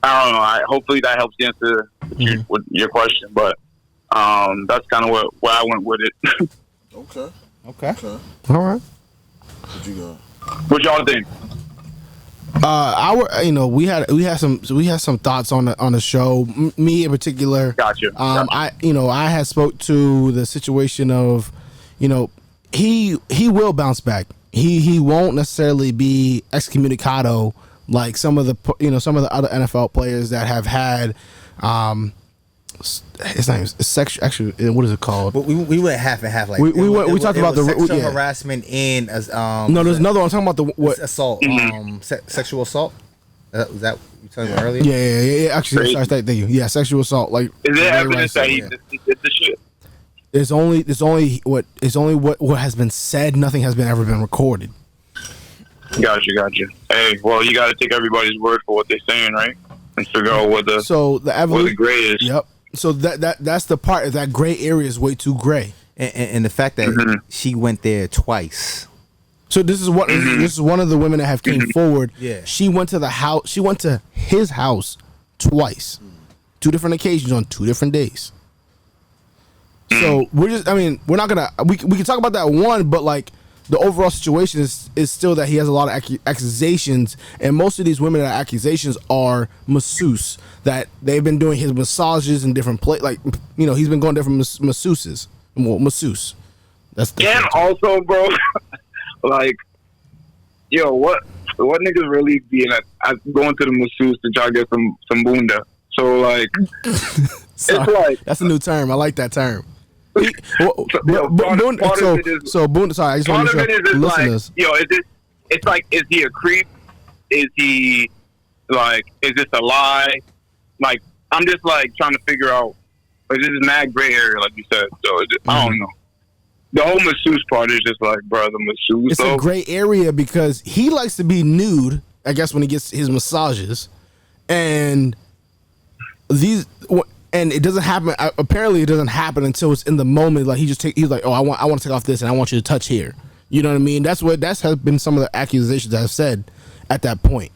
I don't know. Hopefully that helps answer with your question, but that's kind of where I went with it. Okay. All right. What you got? What y'all think? We had some thoughts on the show. Me in particular. Gotcha. I had spoke to the situation of, he will bounce back. He won't necessarily be excommunicado like some of the other NFL players that have had. It's not even sexual. Actually, what is it called? But we went half and half. Like we talked about the sexual harassment and no, there's another one. I'm talking about the assault, sexual assault. Was that you talking about earlier? Yeah. Actually, sorry, thank you. Yeah, sexual assault. Like, is there evidence that he did the shit? It's only what has been said. Nothing has ever been recorded. Gotcha. Hey, well, you got to take everybody's word for what they're saying, right? And figure out what the gray is. Yep. So that's the part. That gray area is way too gray. And the fact that she went there twice. So this is what this is one of the women that have came forward. Yeah. She went to the house. She went to his house twice, 2 different occasions on 2 different days. So we're not gonna. We can talk about that one, but like the overall situation is still that he has a lot of accusations, and most of these women that accusations are masseuse that they've been doing his massages in different places. Like, he's been going different masseuses. Well, masseuse. That's the and also, bro, like, what niggas really being at going to the masseuse to try to get some bunda. So like, it's like that's a new term. I like that term. Sorry, I just want to make sure listeners. Like, it's like, is he a creep? Is he like, is this a lie? Like, I'm just like trying to figure out. Like, this is mad gray area, like you said. So I don't know. The whole masseuse part is just like, bro, the masseuse. It's a gray area because he likes to be nude, I guess, when he gets his massages, and it doesn't happen. Apparently, it doesn't happen until it's in the moment. Like he's like, oh, I want to take off this, and I want you to touch here. You know what I mean? That has been some of the accusations that I've said at that point.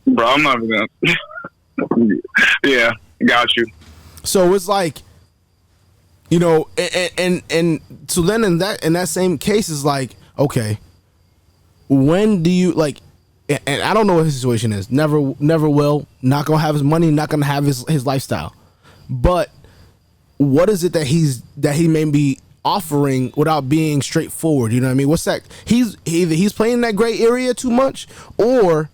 Bro, I'm not even gonna. Yeah, got you. So it's like, and so then in that same case is like, okay, when do you like? And I don't know what his situation is. Never will. Not gonna have his money. Not gonna have his lifestyle. But what is it that he may be offering without being straightforward? You know what I mean? What's that? Either he's playing in that gray area too much, or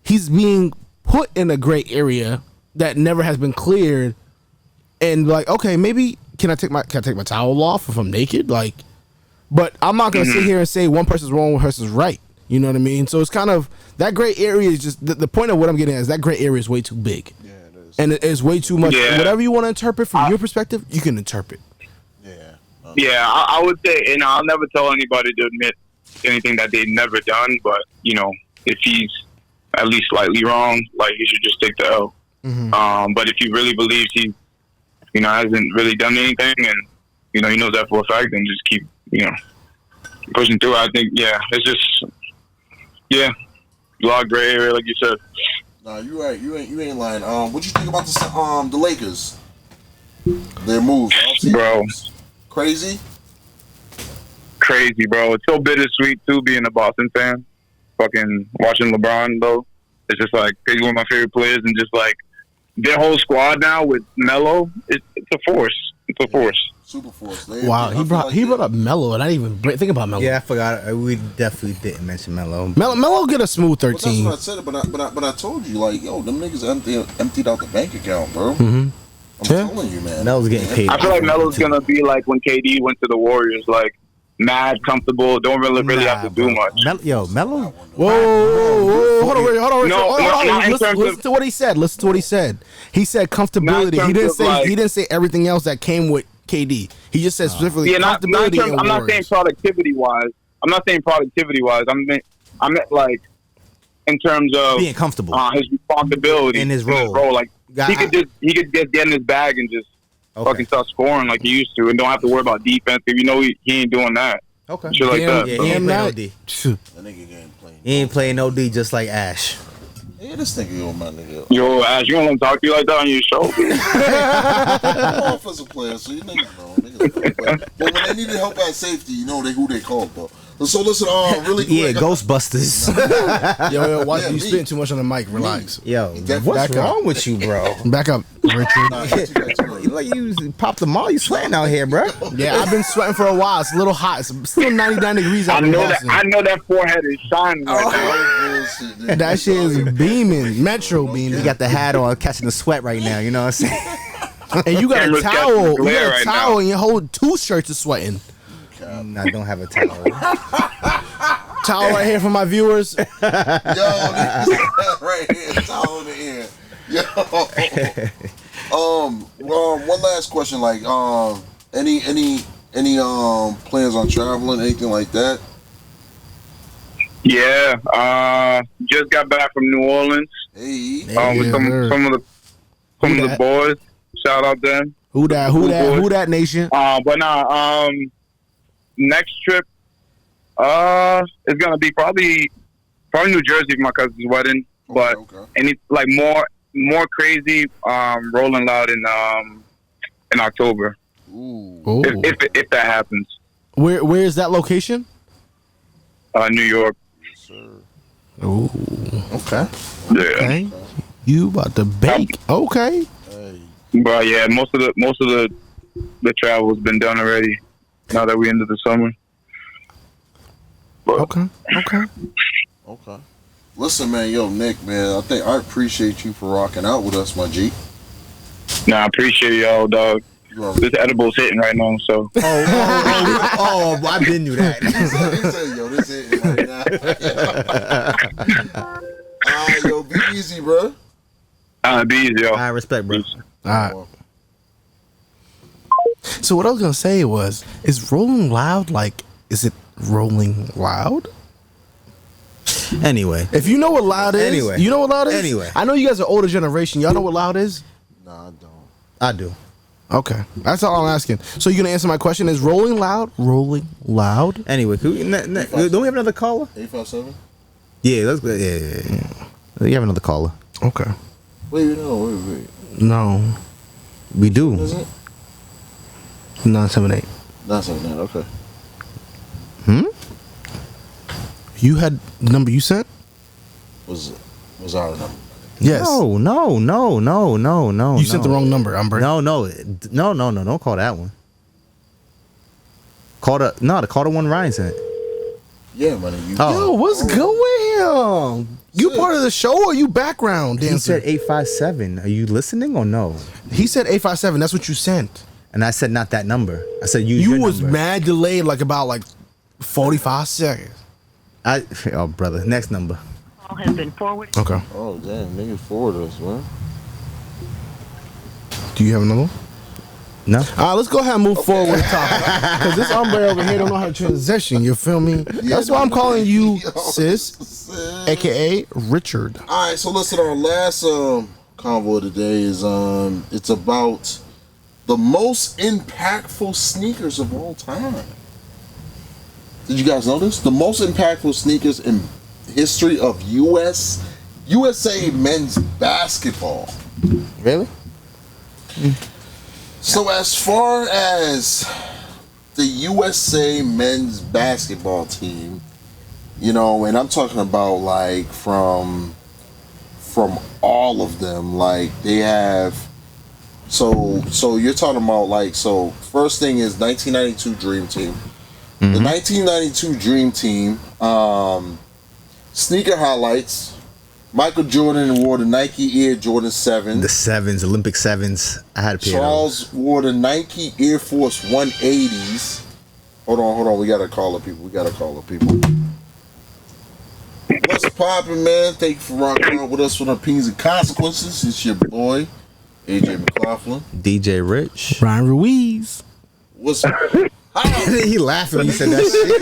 he's being put in a gray area that never has been cleared. And like, okay, maybe can I take my towel off if I'm naked? Like, but I'm not gonna sit here and say one person's wrong, one person's right. You know what I mean? So it's kind of that gray area is just the point of what I'm getting at is that gray area is way too big. Yeah, it is. And it is way too much. Yeah. Whatever you want to interpret from your perspective, you can interpret. Yeah. I would say, and I'll never tell anybody to admit anything that they've never done, but if he's at least slightly wrong, like, he should just take the L. But if he really believes he hasn't really done anything, and he knows that for a fact, then just keep pushing through. I think it's just a lot of gray area, like you said. Nah, you right. You ain't lying. What you think about the Lakers? Their moves, bro. Crazy. crazy, bro. It's so bittersweet too, being a Boston fan. Fucking watching LeBron though, it's just like he's one of my favorite players, and just like their whole squad now with Melo, it's a force. It's a force. Super force. Wow, he brought up Melo, and I didn't even think about Melo. Yeah, I forgot. We definitely didn't mention Melo. Melo get a smooth 13. Well, that's what I said, but I told you, like, yo, them niggas emptied out the bank account, bro. Mm-hmm. I'm telling you, man. Melo's getting paid. I feel like Melo's gonna be like when KD went to the Warriors, like mad comfortable, don't really have to do much. Melo. Whoa, hold on. No, Listen to what he said. He said comfortability. He didn't say everything else that came with KD. He just said specifically comfortability. I'm not saying productivity wise. I meant like in terms of being comfortable, his responsibility in his role. Like he could just get in his bag and just fucking start scoring like he used to, and don't have to worry about defense if you know he ain't doing that. Okay, shit like that. Yeah, he ain't playing no D. That nigga ain't playing. He ain't playing no D, just like Ash. Yeah, this nigga, yo, my nigga. Yo, Ash, you don't let him talk to you like that on your show? I'm offensive player, so you niggas know. But when they needed help at safety, you know who they called, though. So listen, really quick. Yeah, Ghostbusters. Yo, watch you spitting too much on the mic. Relax. Yo, what's wrong with you, bro? Back up, Richie. Like you popped the mall, you sweating out here, bro. Yeah, I've been sweating for a while. It's a little hot. It's still 99 degrees out I know that forehead is shining right now. That shit is beaming, metro beaming. You got the hat on, catching the sweat right now. You know what I'm saying? And you got a Camera's towel. catching You glare got a right towel, now. and your whole two shirts are sweating. I don't have a towel. Towel right here for my viewers. Yo, right here, towel in the ear. Yo, one last question, like, any plans on traveling, anything like that? Yeah, just got back from New Orleans. Hey, With some of the boys. Shout out them. Who that nation? But nah, next trip, it's gonna be probably New Jersey for my cousin's wedding. But any like more crazy, Rolling Loud in October. Ooh. If that happens. Where is that location? New York. Yes, sir. Ooh. Okay. Yeah. Okay. You about to bake? Okay. Hey. But yeah, most of the travel's been done already. Now that we into the summer. But, Okay. Listen, man, yo, Nick, man, I appreciate you for rocking out with us, my G. Nah, I appreciate y'all, dog. This edible's hitting right now, so. I been knew that. He said, yo, this hitting right now. Yo, be easy, bro. Be easy, yo. I respect, bro. All right. So what I was gonna say was, is Rolling Loud is it Rolling Loud? Anyway, If you know what loud is, you know what loud is. Anyway. I know you guys are older generation. Y'all know what loud is? Nah, I don't. I do. Okay, that's all I'm asking. So you gonna answer my question? Is Rolling Loud? Anyway, don't we have another caller? 857? Yeah, let's go. Yeah. You have another caller. Okay. Wait. No, What We do. is it? 978. 979, okay. You had the number you sent? Was our number? Yes. No. You sent the wrong number. I'm breaking. No. Don't call that one. Call the one Ryan sent. Yeah, money. Yo, what's going on? You part of the show or you background He dancer? said 857. Are you listening or no? He said 857. That's what you sent. And I said not that number. I said use You your was number. mad delayed, about 45 seconds. Oh, brother. Next number. Call has been forwarded. Okay. Oh, damn, nigga forward us, man. Do you have another one? No. All right, let's go ahead and move forward with the topic. Because this hombre over here don't know how to transition. You feel me? That's why I'm calling you sis, a.k.a. Richard. All right, so listen, our last convo today is it's about the most impactful sneakers of all time. Did you guys know this? The most impactful sneakers in history of USA men's basketball. Really? So as far as the USA men's basketball team, you know, and I'm talking about like from all of them, like they have. So you're talking about like, so first thing is 1992 Dream Team. Mm-hmm. The 1992 Dream Team, sneaker highlights. Michael Jordan wore the Nike Air Jordan 7. The 7s, Olympic 7s. I had a pair Charles wore the Nike Air Force 180s. Hold on. We gotta call the people. What's poppin', man? Thank you for rocking out with us for the Opinions and Consequences. It's your boy, AJ McLaughlin. DJ Rich. Ryan Ruiz. What's He laughing when you said that shit.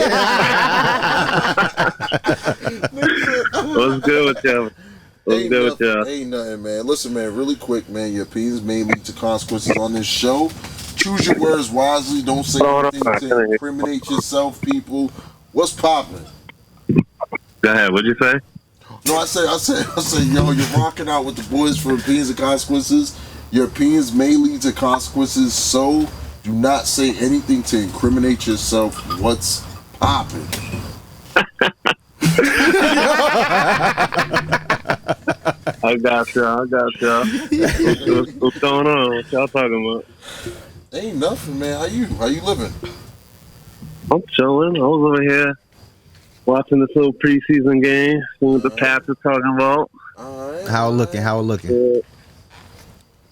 What's good with y'all? Ain't nothing, man. Listen, man, really quick, man. Your opinions may lead to consequences on this show. Choose your words wisely. Don't say anything to incriminate yourself, people. What's poppin'? Go ahead. What'd you say? No, I said, yo, you're rocking out with the boys for Opinions and Consequences. Your opinions may lead to consequences, so do not say anything to incriminate yourself. What's poppin'? I got y'all. What's going on? What y'all talking about? Ain't nothing, man. How you living? I'm chilling. I was over here watching this little preseason game, seeing what the Pats are talking about. All right. How it looking? You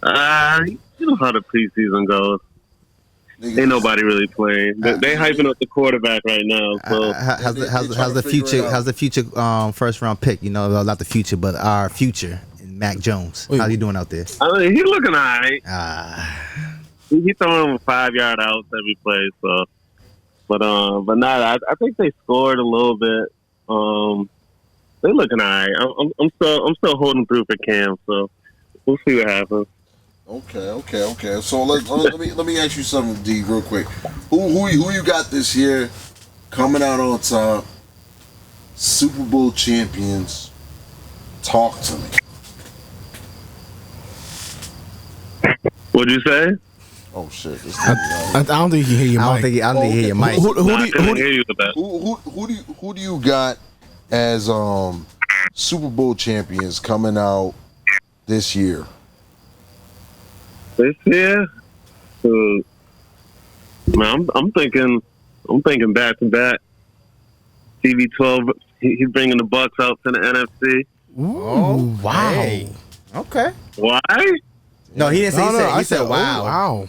know how the preseason goes. Ain't nobody really playing. They hyping up the quarterback right now. So how's the future? How's the future first round pick? You know, well, not the future, but our future, Mac Jones. How you doing out there? I mean, he's looking alright. He's throwing him 5-yard outs every play. So, but nah, I think they scored a little bit. They looking alright. I'm still holding through for Cam. So we'll see what happens. Okay. So let me ask you something, D, real quick. Who you got this year coming out on top? Super Bowl champions. Talk to me. What'd you say? Oh shit! I don't think you hear your mic. I don't think you hear your mic. Who do you got as Super Bowl champions coming out this year? This year, man, I'm thinking back to back. CB12, he's bringing the Bucks out to the NFC. Ooh, wow. Hey. Okay. Why? No, he didn't say. He said, "Wow,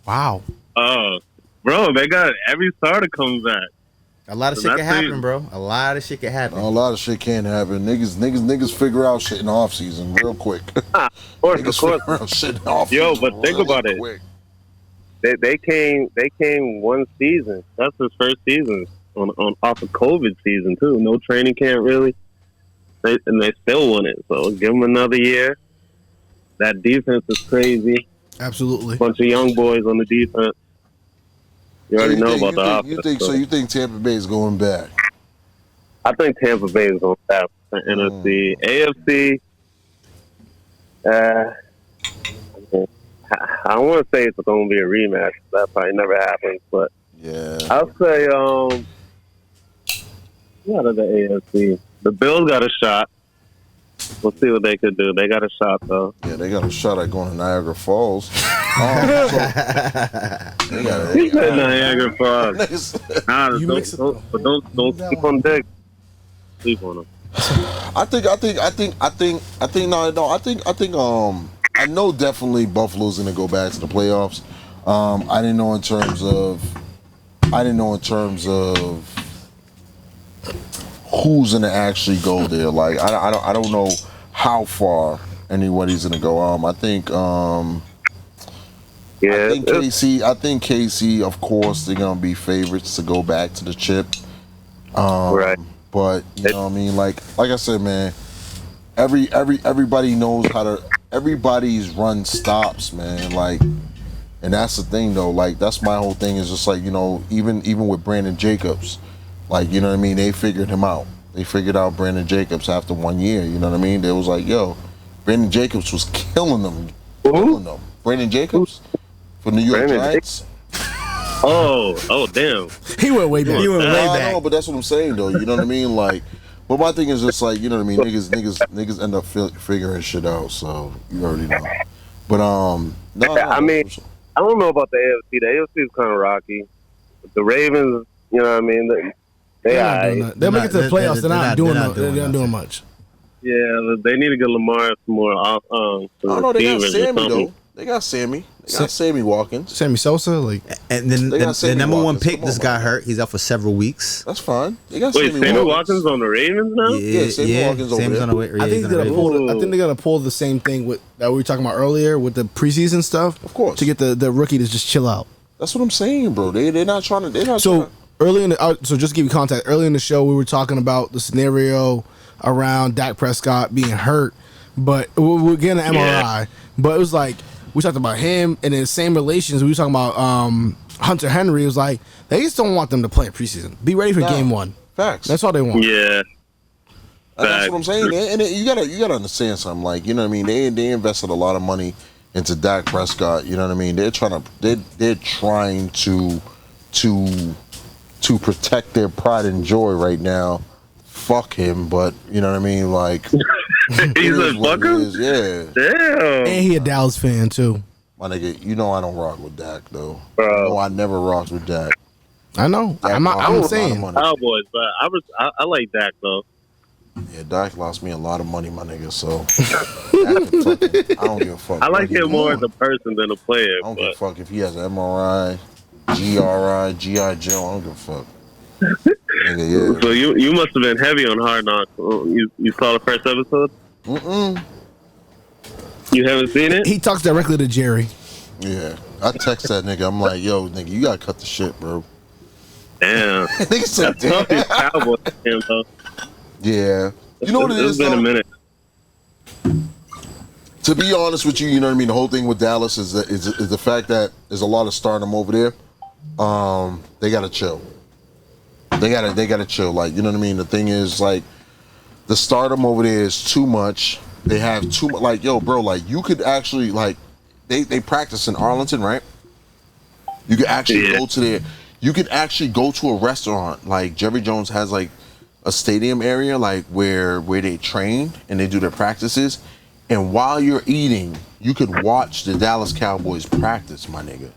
wow." Oh, bro, they got every starter comes back. A lot of shit can happen, bro. A lot of shit can happen. A lot of shit can happen. Niggas figure out shit in the off season real quick. Of course. Shit in the off Yo, season but think about it. Quick. They came one season. That's his first season on off of COVID season too. No training camp really. They still won it. So give them another year. That defense is crazy. Absolutely. Bunch of young boys on the defense. You already know about the offense. You think Tampa Bay is going back? I think Tampa Bay is going back to NFC. AFC, I don't want to say it's going to be a rematch. That probably never happens. But yeah, I'll say, what are the AFC? The Bills got a shot. We'll see what they could do. They got a shot, though. Yeah, they got a shot at going to Niagara Falls. He said Niagara Falls. Don't sleep on Dick. Sleep on him. I know definitely Buffalo's gonna go back to the playoffs. I didn't know in terms of who's gonna actually go there. Like I don't know how far anybody's gonna go. I think KC, of course, they're gonna be favorites to go back to the chip. Right. But you know what I mean, like I said, man, everybody knows how to. Everybody's run stops, man. Like, and that's the thing, though. Like, that's my whole thing. Is just like, you know, even with Brandon Jacobs, like, you know what I mean. They figured him out. They figured out Brandon Jacobs after 1 year. You know what I mean. They was like, yo, Brandon Jacobs was killing them. Brandon Jacobs for New York Giants. Oh, damn. He went way back. He went way back. No, but that's what I'm saying though. You know what I mean? Like, but my thing is just like, you know what I mean? Niggas end up figuring shit out. So you already know. But no. I mean, I don't know about the AFC. The AFC is kind of rocky. The Ravens, you know what I mean? They'll make it to the playoffs. They're not doing much. Yeah, but they need to get Lamar some more off. No, they got Sammy though. They got Sammy. They got Sammy Watkins. Sammy Sosa, like, and then the number one Watkins. pick just got hurt. He's out for several weeks. That's fine. They got Wait, Sammy Watkins on the Ravens now? Yeah, Sammy Watkins over Sam's there. on the way. I think they're gonna pull the same thing that we were talking about earlier with the preseason stuff. Of course, to get the rookie to just chill out. That's what I'm saying, bro. They're not trying to. So early in the so just to give you context, early in the show we were talking about the scenario around Dak Prescott being hurt, but we're getting an MRI. Yeah. But it was like we talked about him, and in the same relations we were talking about Hunter Henry. It was like they just don't want them to play in preseason. Be ready for game one. Facts. That's all they want. Yeah. That's what I'm saying. And you gotta understand something. Like, you know what I mean? They invested a lot of money into Dak Prescott. You know what I mean? They're trying to protect their pride and joy right now. Fuck him, but you know what I mean? Like, he's a fucker? Yeah. Damn. And he a Dallas fan too. My nigga, you know I don't rock with Dak though. Bro. No, I never rocked with Dak. I know. Dak I'm saying Cowboys, but I like Dak though. Yeah, Dak lost me a lot of money, my nigga. So I don't give a fuck. I like him more as a person than a player. I don't give a fuck if he has an MRI, GRI, GI Joe. I don't give a fuck. Nigga, yeah. So you must have been heavy on Hard Knocks. You saw the first episode? You haven't seen it? He talks directly to Jerry. Yeah, I text that nigga. I'm like, yo, nigga, you gotta cut the shit, bro. Damn. Nigga said, damn. Cowboys fan, though. Yeah. You know what it is, It's been a minute. To be honest with you, you know what I mean? The whole thing with Dallas is the fact that there's a lot of stardom over there. They gotta chill. They gotta chill. Like, you know what I mean? The thing is, like, the stardom over there is too much. They have too much. Like, yo, bro, like, you could actually, like, they practice in Arlington, right? You could actually go to there. You could actually go to a restaurant. Like, Jerry Jones has, like, a stadium area, like, where they train and they do their practices. And while you're eating, you could watch the Dallas Cowboys practice, my nigga.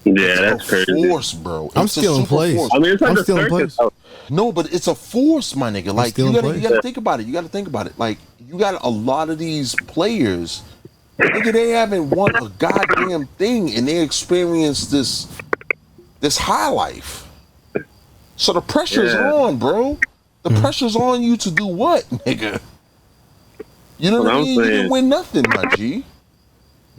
Yeah, that's crazy. Force, bro. I'm still in place. Force. I mean, it's like I'm a still in circus. place. No, but it's a force, my nigga. Like, you still in gotta think about it. You gotta think about it. Like, you got a lot of these players, nigga, they haven't won a goddamn thing, and they experienced this high life. So the pressure's on, bro. The pressure's on you to do what, nigga? You know what I mean? You didn't win nothing, my G.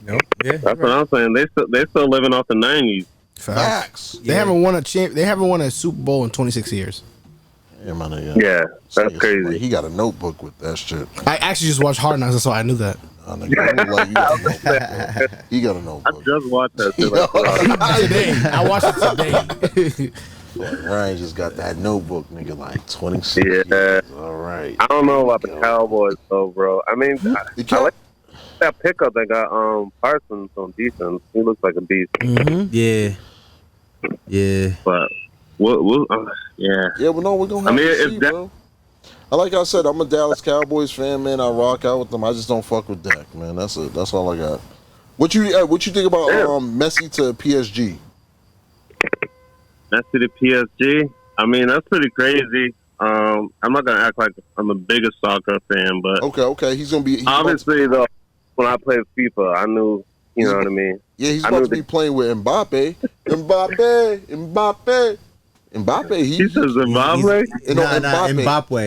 Nope. Yeah, That's what I'm saying. They still living off the 90s. Facts. They haven't won They haven't won a Super Bowl in 26 years. Yeah, my nigga. Yeah, that's crazy. Like, he got a notebook with that shit. I actually just watched Hard Knocks, so I knew that. Nigga, like, you got a notebook. He got a I notebook. just watched that shit. Today, I watched it today. Like, Ryan just got that notebook, nigga, like 26 Yeah. years. All right. I don't know about the Cowboys though, bro. I mean, I like that pickup that got Parsons on defense. He looks like a beast. Yeah. Yeah. But we'll yeah. Yeah, but no, we're gonna have to see, that, bro. Like I said, I'm a Dallas Cowboys fan, man. I rock out with them. I just don't fuck with Dak, man. That's it. That's all I got. What you think about Messi to PSG? Messi to PSG. I mean, that's pretty crazy. I'm not gonna act like I'm the biggest soccer fan, but Okay. He's gonna be obviously though. When I played FIFA, I knew, you know what I mean. Yeah, he's about to be playing with Mbappe. Mbappe. He says Zimbabwe. Mbappe.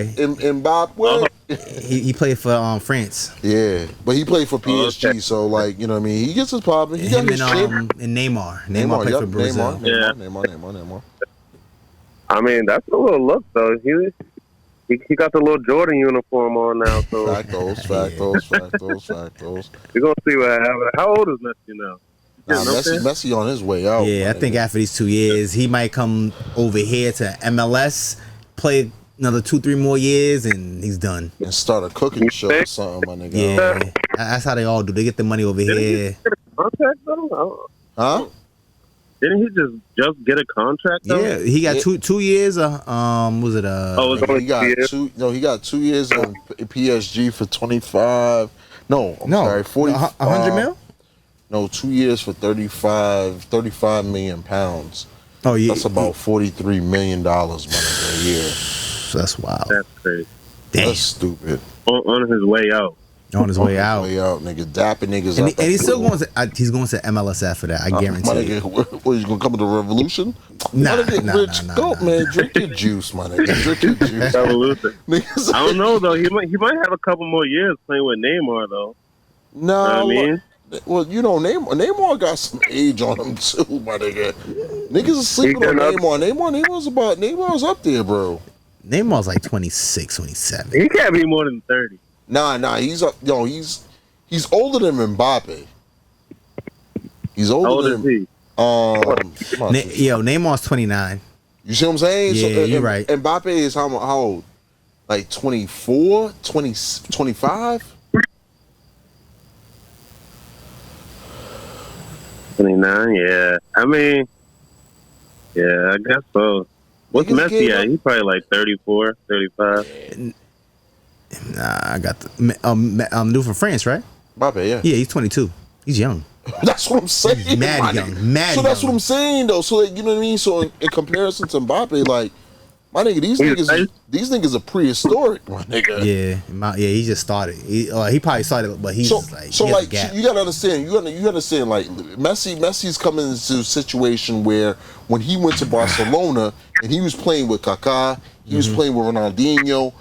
He played for France. Yeah, but he played for PSG, okay. So like, you know what I mean. He gets his popping. He got his shit. And Neymar. Neymar played for Brazil. Neymar. I mean, that's a little look though. He got the little Jordan uniform on now, so Factos. we're gonna see what happens. How old is Messi now? Messi on his way out. Yeah, I think after these 2 years, he might come over here to MLS, play another 2-3 more years, and he's done. And start a cooking show or something, my nigga. Yeah, that's how they all do. They get the money over here. Contract though? Huh? Didn't he just get a contract? Though? Yeah, he got two years. Was it Oh, it was he got 2. No, he got 2 years in PSG for 25. No, I'm sorry, 40. 100 mil. No, 2 years for 35 million pounds. Oh yeah, that's about $43 million, my nigga, a year. That's wild. That's crazy. Damn. That's stupid. On his way out. On his way out. Way out, nigga. Dapping niggas And, up. and he's still going to. He's going to MLS after that. I guarantee. My you. nigga, what, you gonna come to the revolution? Nah, my nigga, nah, Rich, nah, go, nah. man. Drink your juice, my nigga. Drink your juice. Revolution. Niggas, I don't know though. He might have a couple more years playing with Neymar though. No, You know what I mean? Well, you know, Neymar got some age on him too, my nigga. Niggas are sleeping on Neymar. Neymar's up there, bro. Neymar's like 26, 27. He can't be more than 30. Nah, he's up. Yo, he's older than Mbappe. He's How old older is than. he? Neymar's 29. You see what I'm saying? Yeah, you're right. Mbappe is how old? Like 24, 20, 25? 29, yeah. I mean, yeah, I guess so. What's Niggas Messi gave at? up- He's probably like 34, 35. Nah, I got the dude from France, right? Mbappe, yeah. Yeah, he's 22. He's young. That's what I'm saying. He's mad my young, nigga. mad So that's young. what I'm saying though. So like, you know what I mean. So in comparison to Mbappe, like my nigga, these niggas are prehistoric, my nigga. Yeah, he just started. He probably started, but he's So like, so he has a like gap. you gotta understand. You understand. Like Messi's coming into a situation where when he went to Barcelona and he was playing with Kaká, he was playing with Ronaldinho.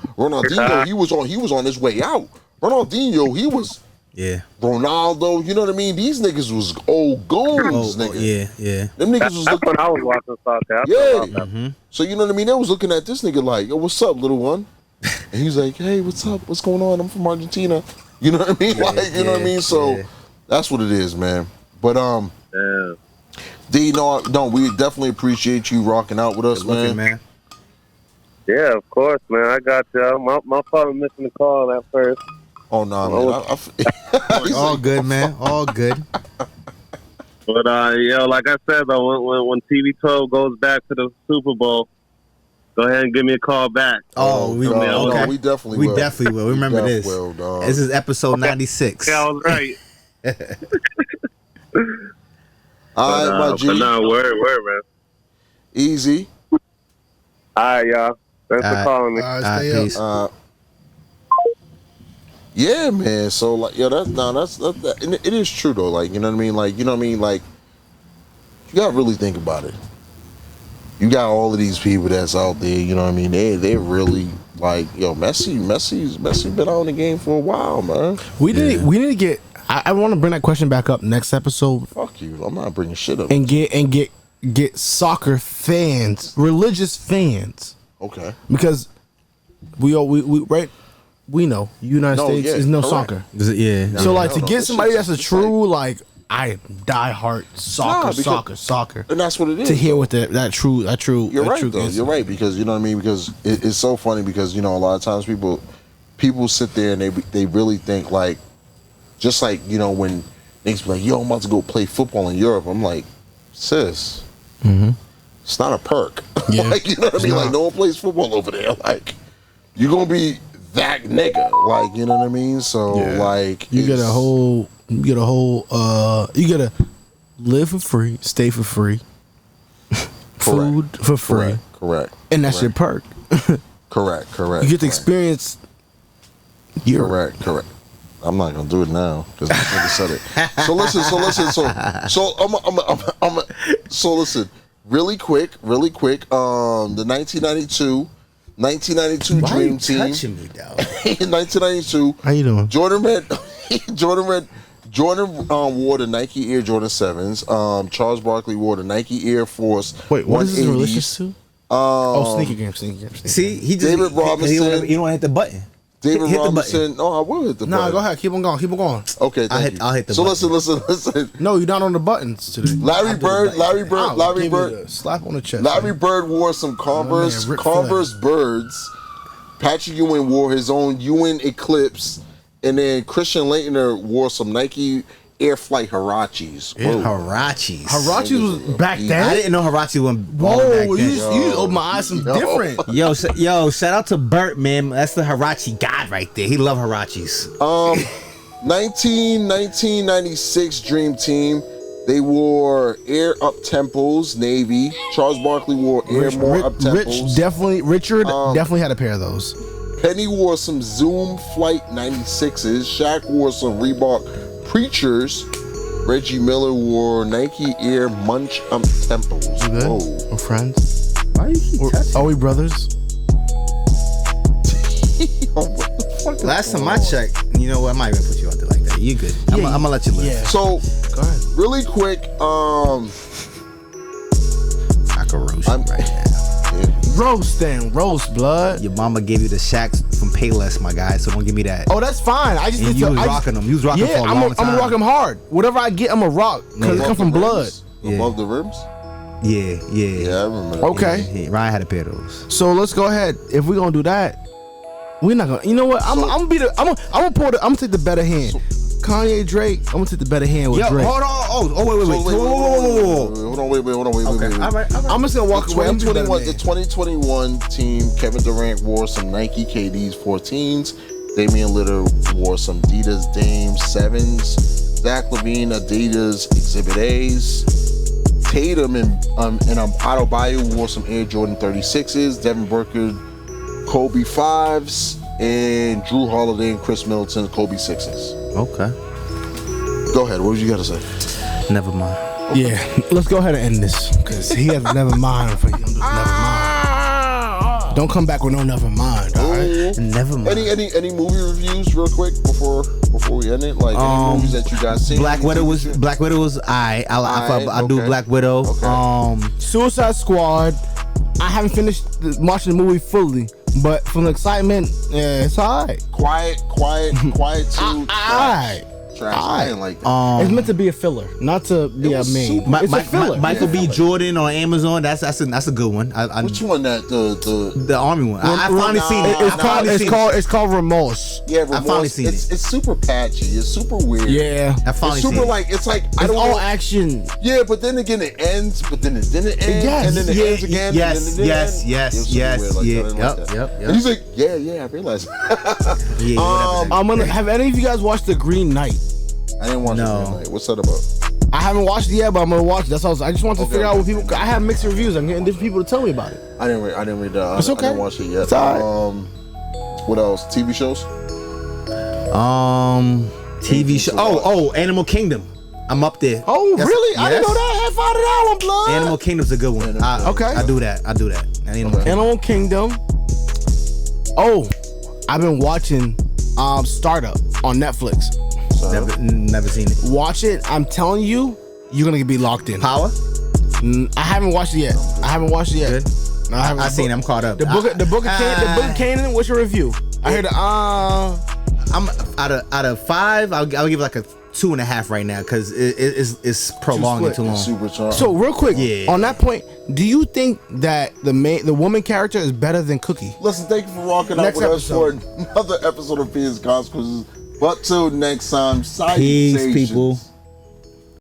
He was on his way out. Ronaldinho, he was. Yeah. Ronaldo, you know what I mean? These niggas was old goons, nigga. Yeah. Them niggas was That's looking. when I was watching soccer. Yeah. So you know what I mean? They was looking at this nigga like, yo, what's up, little one? And he's like, hey, what's up? What's going on? I'm from Argentina. You know what I mean? You know what I mean? So that's what it is, man. But Yeah. D, no, we definitely appreciate you rocking out with us, Good looking, man. Yeah, of course, man. I got you. My father missing the call at first. Oh no, man. He's All like, good, man. All good. But like I said though, when TV 12 goes back to the Super Bowl, go ahead and give me a call back. Oh, we okay. No, we definitely will. definitely will. Remember this. Will, dog. This is episode 96. Yeah, I was right. All right, my G. But no, word, man. Easy. All right, y'all. Thanks for calling me. All right, stay peace. up. Yeah, man. So like, yo, that. And it is true though. Like, you know what I mean? Like, you know what I mean? Like, you gotta really think about it. You got all of these people that's out there. You know what I mean? They really like, yo, Messi's been out in the game for a while, man. We need to get. I want to bring that question back up next episode Fuck you. I'm not bringing shit up. and get soccer fans, religious fans, Okay. because we know United States is no correct. soccer. Yeah. So like to no, get it's somebody just- that's a it's true like I die hard Nah, because- soccer And that's what it is. to hear what that true You're right, truth though. is. You're right, because you know what I mean. Because it's so funny because you know a lot of times people sit there and they really think like, just like you know when niggas be like, yo, I'm about to go play football in Europe. I'm like, sis, it's not a perk. Yeah. Like you know what I mean. not. Like no one plays football over there. Like you're gonna be that nigga. Like you know what I mean. So like You get a whole you gotta live for free, stay for free, food for free, Correct. and that's your perk. Correct. You get to experience Europe. Correct. I'm not gonna do it now because I nigga said it. So listen. So listen. Really quick. The 1992 Why Dream you Team. touching me, though? In 1992, How you doing? Jordan wore the Nike Air Jordan 7s. Charles Barkley wore the Nike Air Force. Wait, what is this in 180s. relation to? Sneaker game. See, he just David he don't Robinson. hit the button. David hit the Robinson. No, I will hit the Nah, button. go ahead. Keep on going. Okay, thank you. I'll hit the so button. listen. No, you're not on the buttons today. Larry Bird. I'll give you the slap on the chest. Larry Bird wore some Converse Ric Birds. Patrick Ewing wore his own Ewing Eclipse, and then Christian Laettner wore some Nike Air Flight Hirachis. Hirachis. Hirachis was back then. I didn't know Hirachis were Whoa, back you then. just opened my eyes some different. Yo, shout out to Bert, man. That's the Hirachi god right there. He love Hirachis. 1996 Dream Team. They wore Air Up Temples, Navy. Charles Barkley wore Air More Up Temples. Richard definitely had a pair of those. Penny wore some Zoom Flight 96s. Shaq wore some Reebok Preachers. Reggie Miller wore Nike Air Munch Up Temples. You good? Whoa. We're friends. Why you keep touching? Are we brothers? What the fuck is Last time going I on? checked, you know what? I might even put you out there like that. You good? I'm gonna let you live. Yeah. So, Go ahead. really quick, I can roast you right now. Roast blood. Your mama gave you the Shaqs from Payless, my guy. So don't give me that. Oh, that's fine. I just And need you to. was rocking them. You was rocking for a long I'm time. gonna rock them hard. Whatever I get, I'm gonna rock because it above come from the blood. rims? Yeah. Above the rims? Yeah. Yeah, I remember that. Okay. Yeah, Ryan had a pair of those. So let's go ahead. If we're gonna do that, we're not gonna. You know what? I'm gonna take the better hand. Kanye, Drake. I'm gonna take the better hand with Yo, Drake. hold on. Oh, wait. So, Whoa. hold on, wait. All right. I'm just gonna walk away. I'm the 2021 team, Kevin Durant wore some Nike KDs 14s. Damian Lillard wore some Adidas Dame 7s. Zach LaVine Adidas Exhibit A's. Tatum and Adebayo wore some Air Jordan 36s. Devin Booker Kobe 5s. And Drew Holiday and Chris Middleton Kobe 6s. Okay. Go ahead. What did you got to say? Never mind. Yeah, let's go ahead and end this because he has never mind for you. Never mind. Don't come back with no never mind. All right. Never mind. Any movie reviews real quick before we end it? Like any movies that you guys seen? Black Widow was I do okay. Black Widow. Okay. Suicide Squad. I haven't finished watching the movie fully, but from the excitement, yeah, it's alright. Quiet 2. Alright. Trash. I didn't like that. It's meant to be a filler, not to be a main. It's a filler. Michael B. Jordan on Amazon. That's a good one. Which one? That the army one. I finally seen it. It's called Remorse. Yeah, Remorse. I finally seen it. It's super patchy. It's super weird. Yeah. I finally It's super seen it. like it's like I It's don't all know. action. Yeah, but then again it ends. But then it didn't end. Yes. And then it ends again. Yes. And then it ends. Yes. It was super weird like that. I didn't like that. Yep. And he's like, yeah, I realized. Yeah. Whatever. I'm gonna have any of you guys watched The Green Knight? I didn't watch No. it that night. What's that about? I haven't watched it yet, but I'm gonna watch it. That's all. I just want to Okay, figure out what okay. people. I have mixed reviews. I'm getting different people to tell me about it. I didn't read that. It's okay. I didn't watch it yet. It's all What else? TV shows? TV show. Oh, Animal Kingdom. I'm up there. Oh, Yes. really? I didn't Yes. know that. Have fun of that one, blood. Animal Kingdom's a good one. Okay. I do that. Animal Kingdom. Animal Kingdom. Oh, I've been watching Startup on Netflix. Never seen it. Watch it. I'm telling you, you're gonna be locked in. Power. I haven't watched it yet. Good. No, I haven't. I seen it. I'm caught up. The book of Canaan. What's your review? I heard. I'm out of 5. I'll give it like a 2.5 right now because it's prolonging too long. Super charming. So real quick, Yeah. on that point, do you think that the woman character is better than Cookie? Listen, thank you for rocking out Next with episode. us for another episode of Peace Consequences. But till next time, Peace, salutations. people.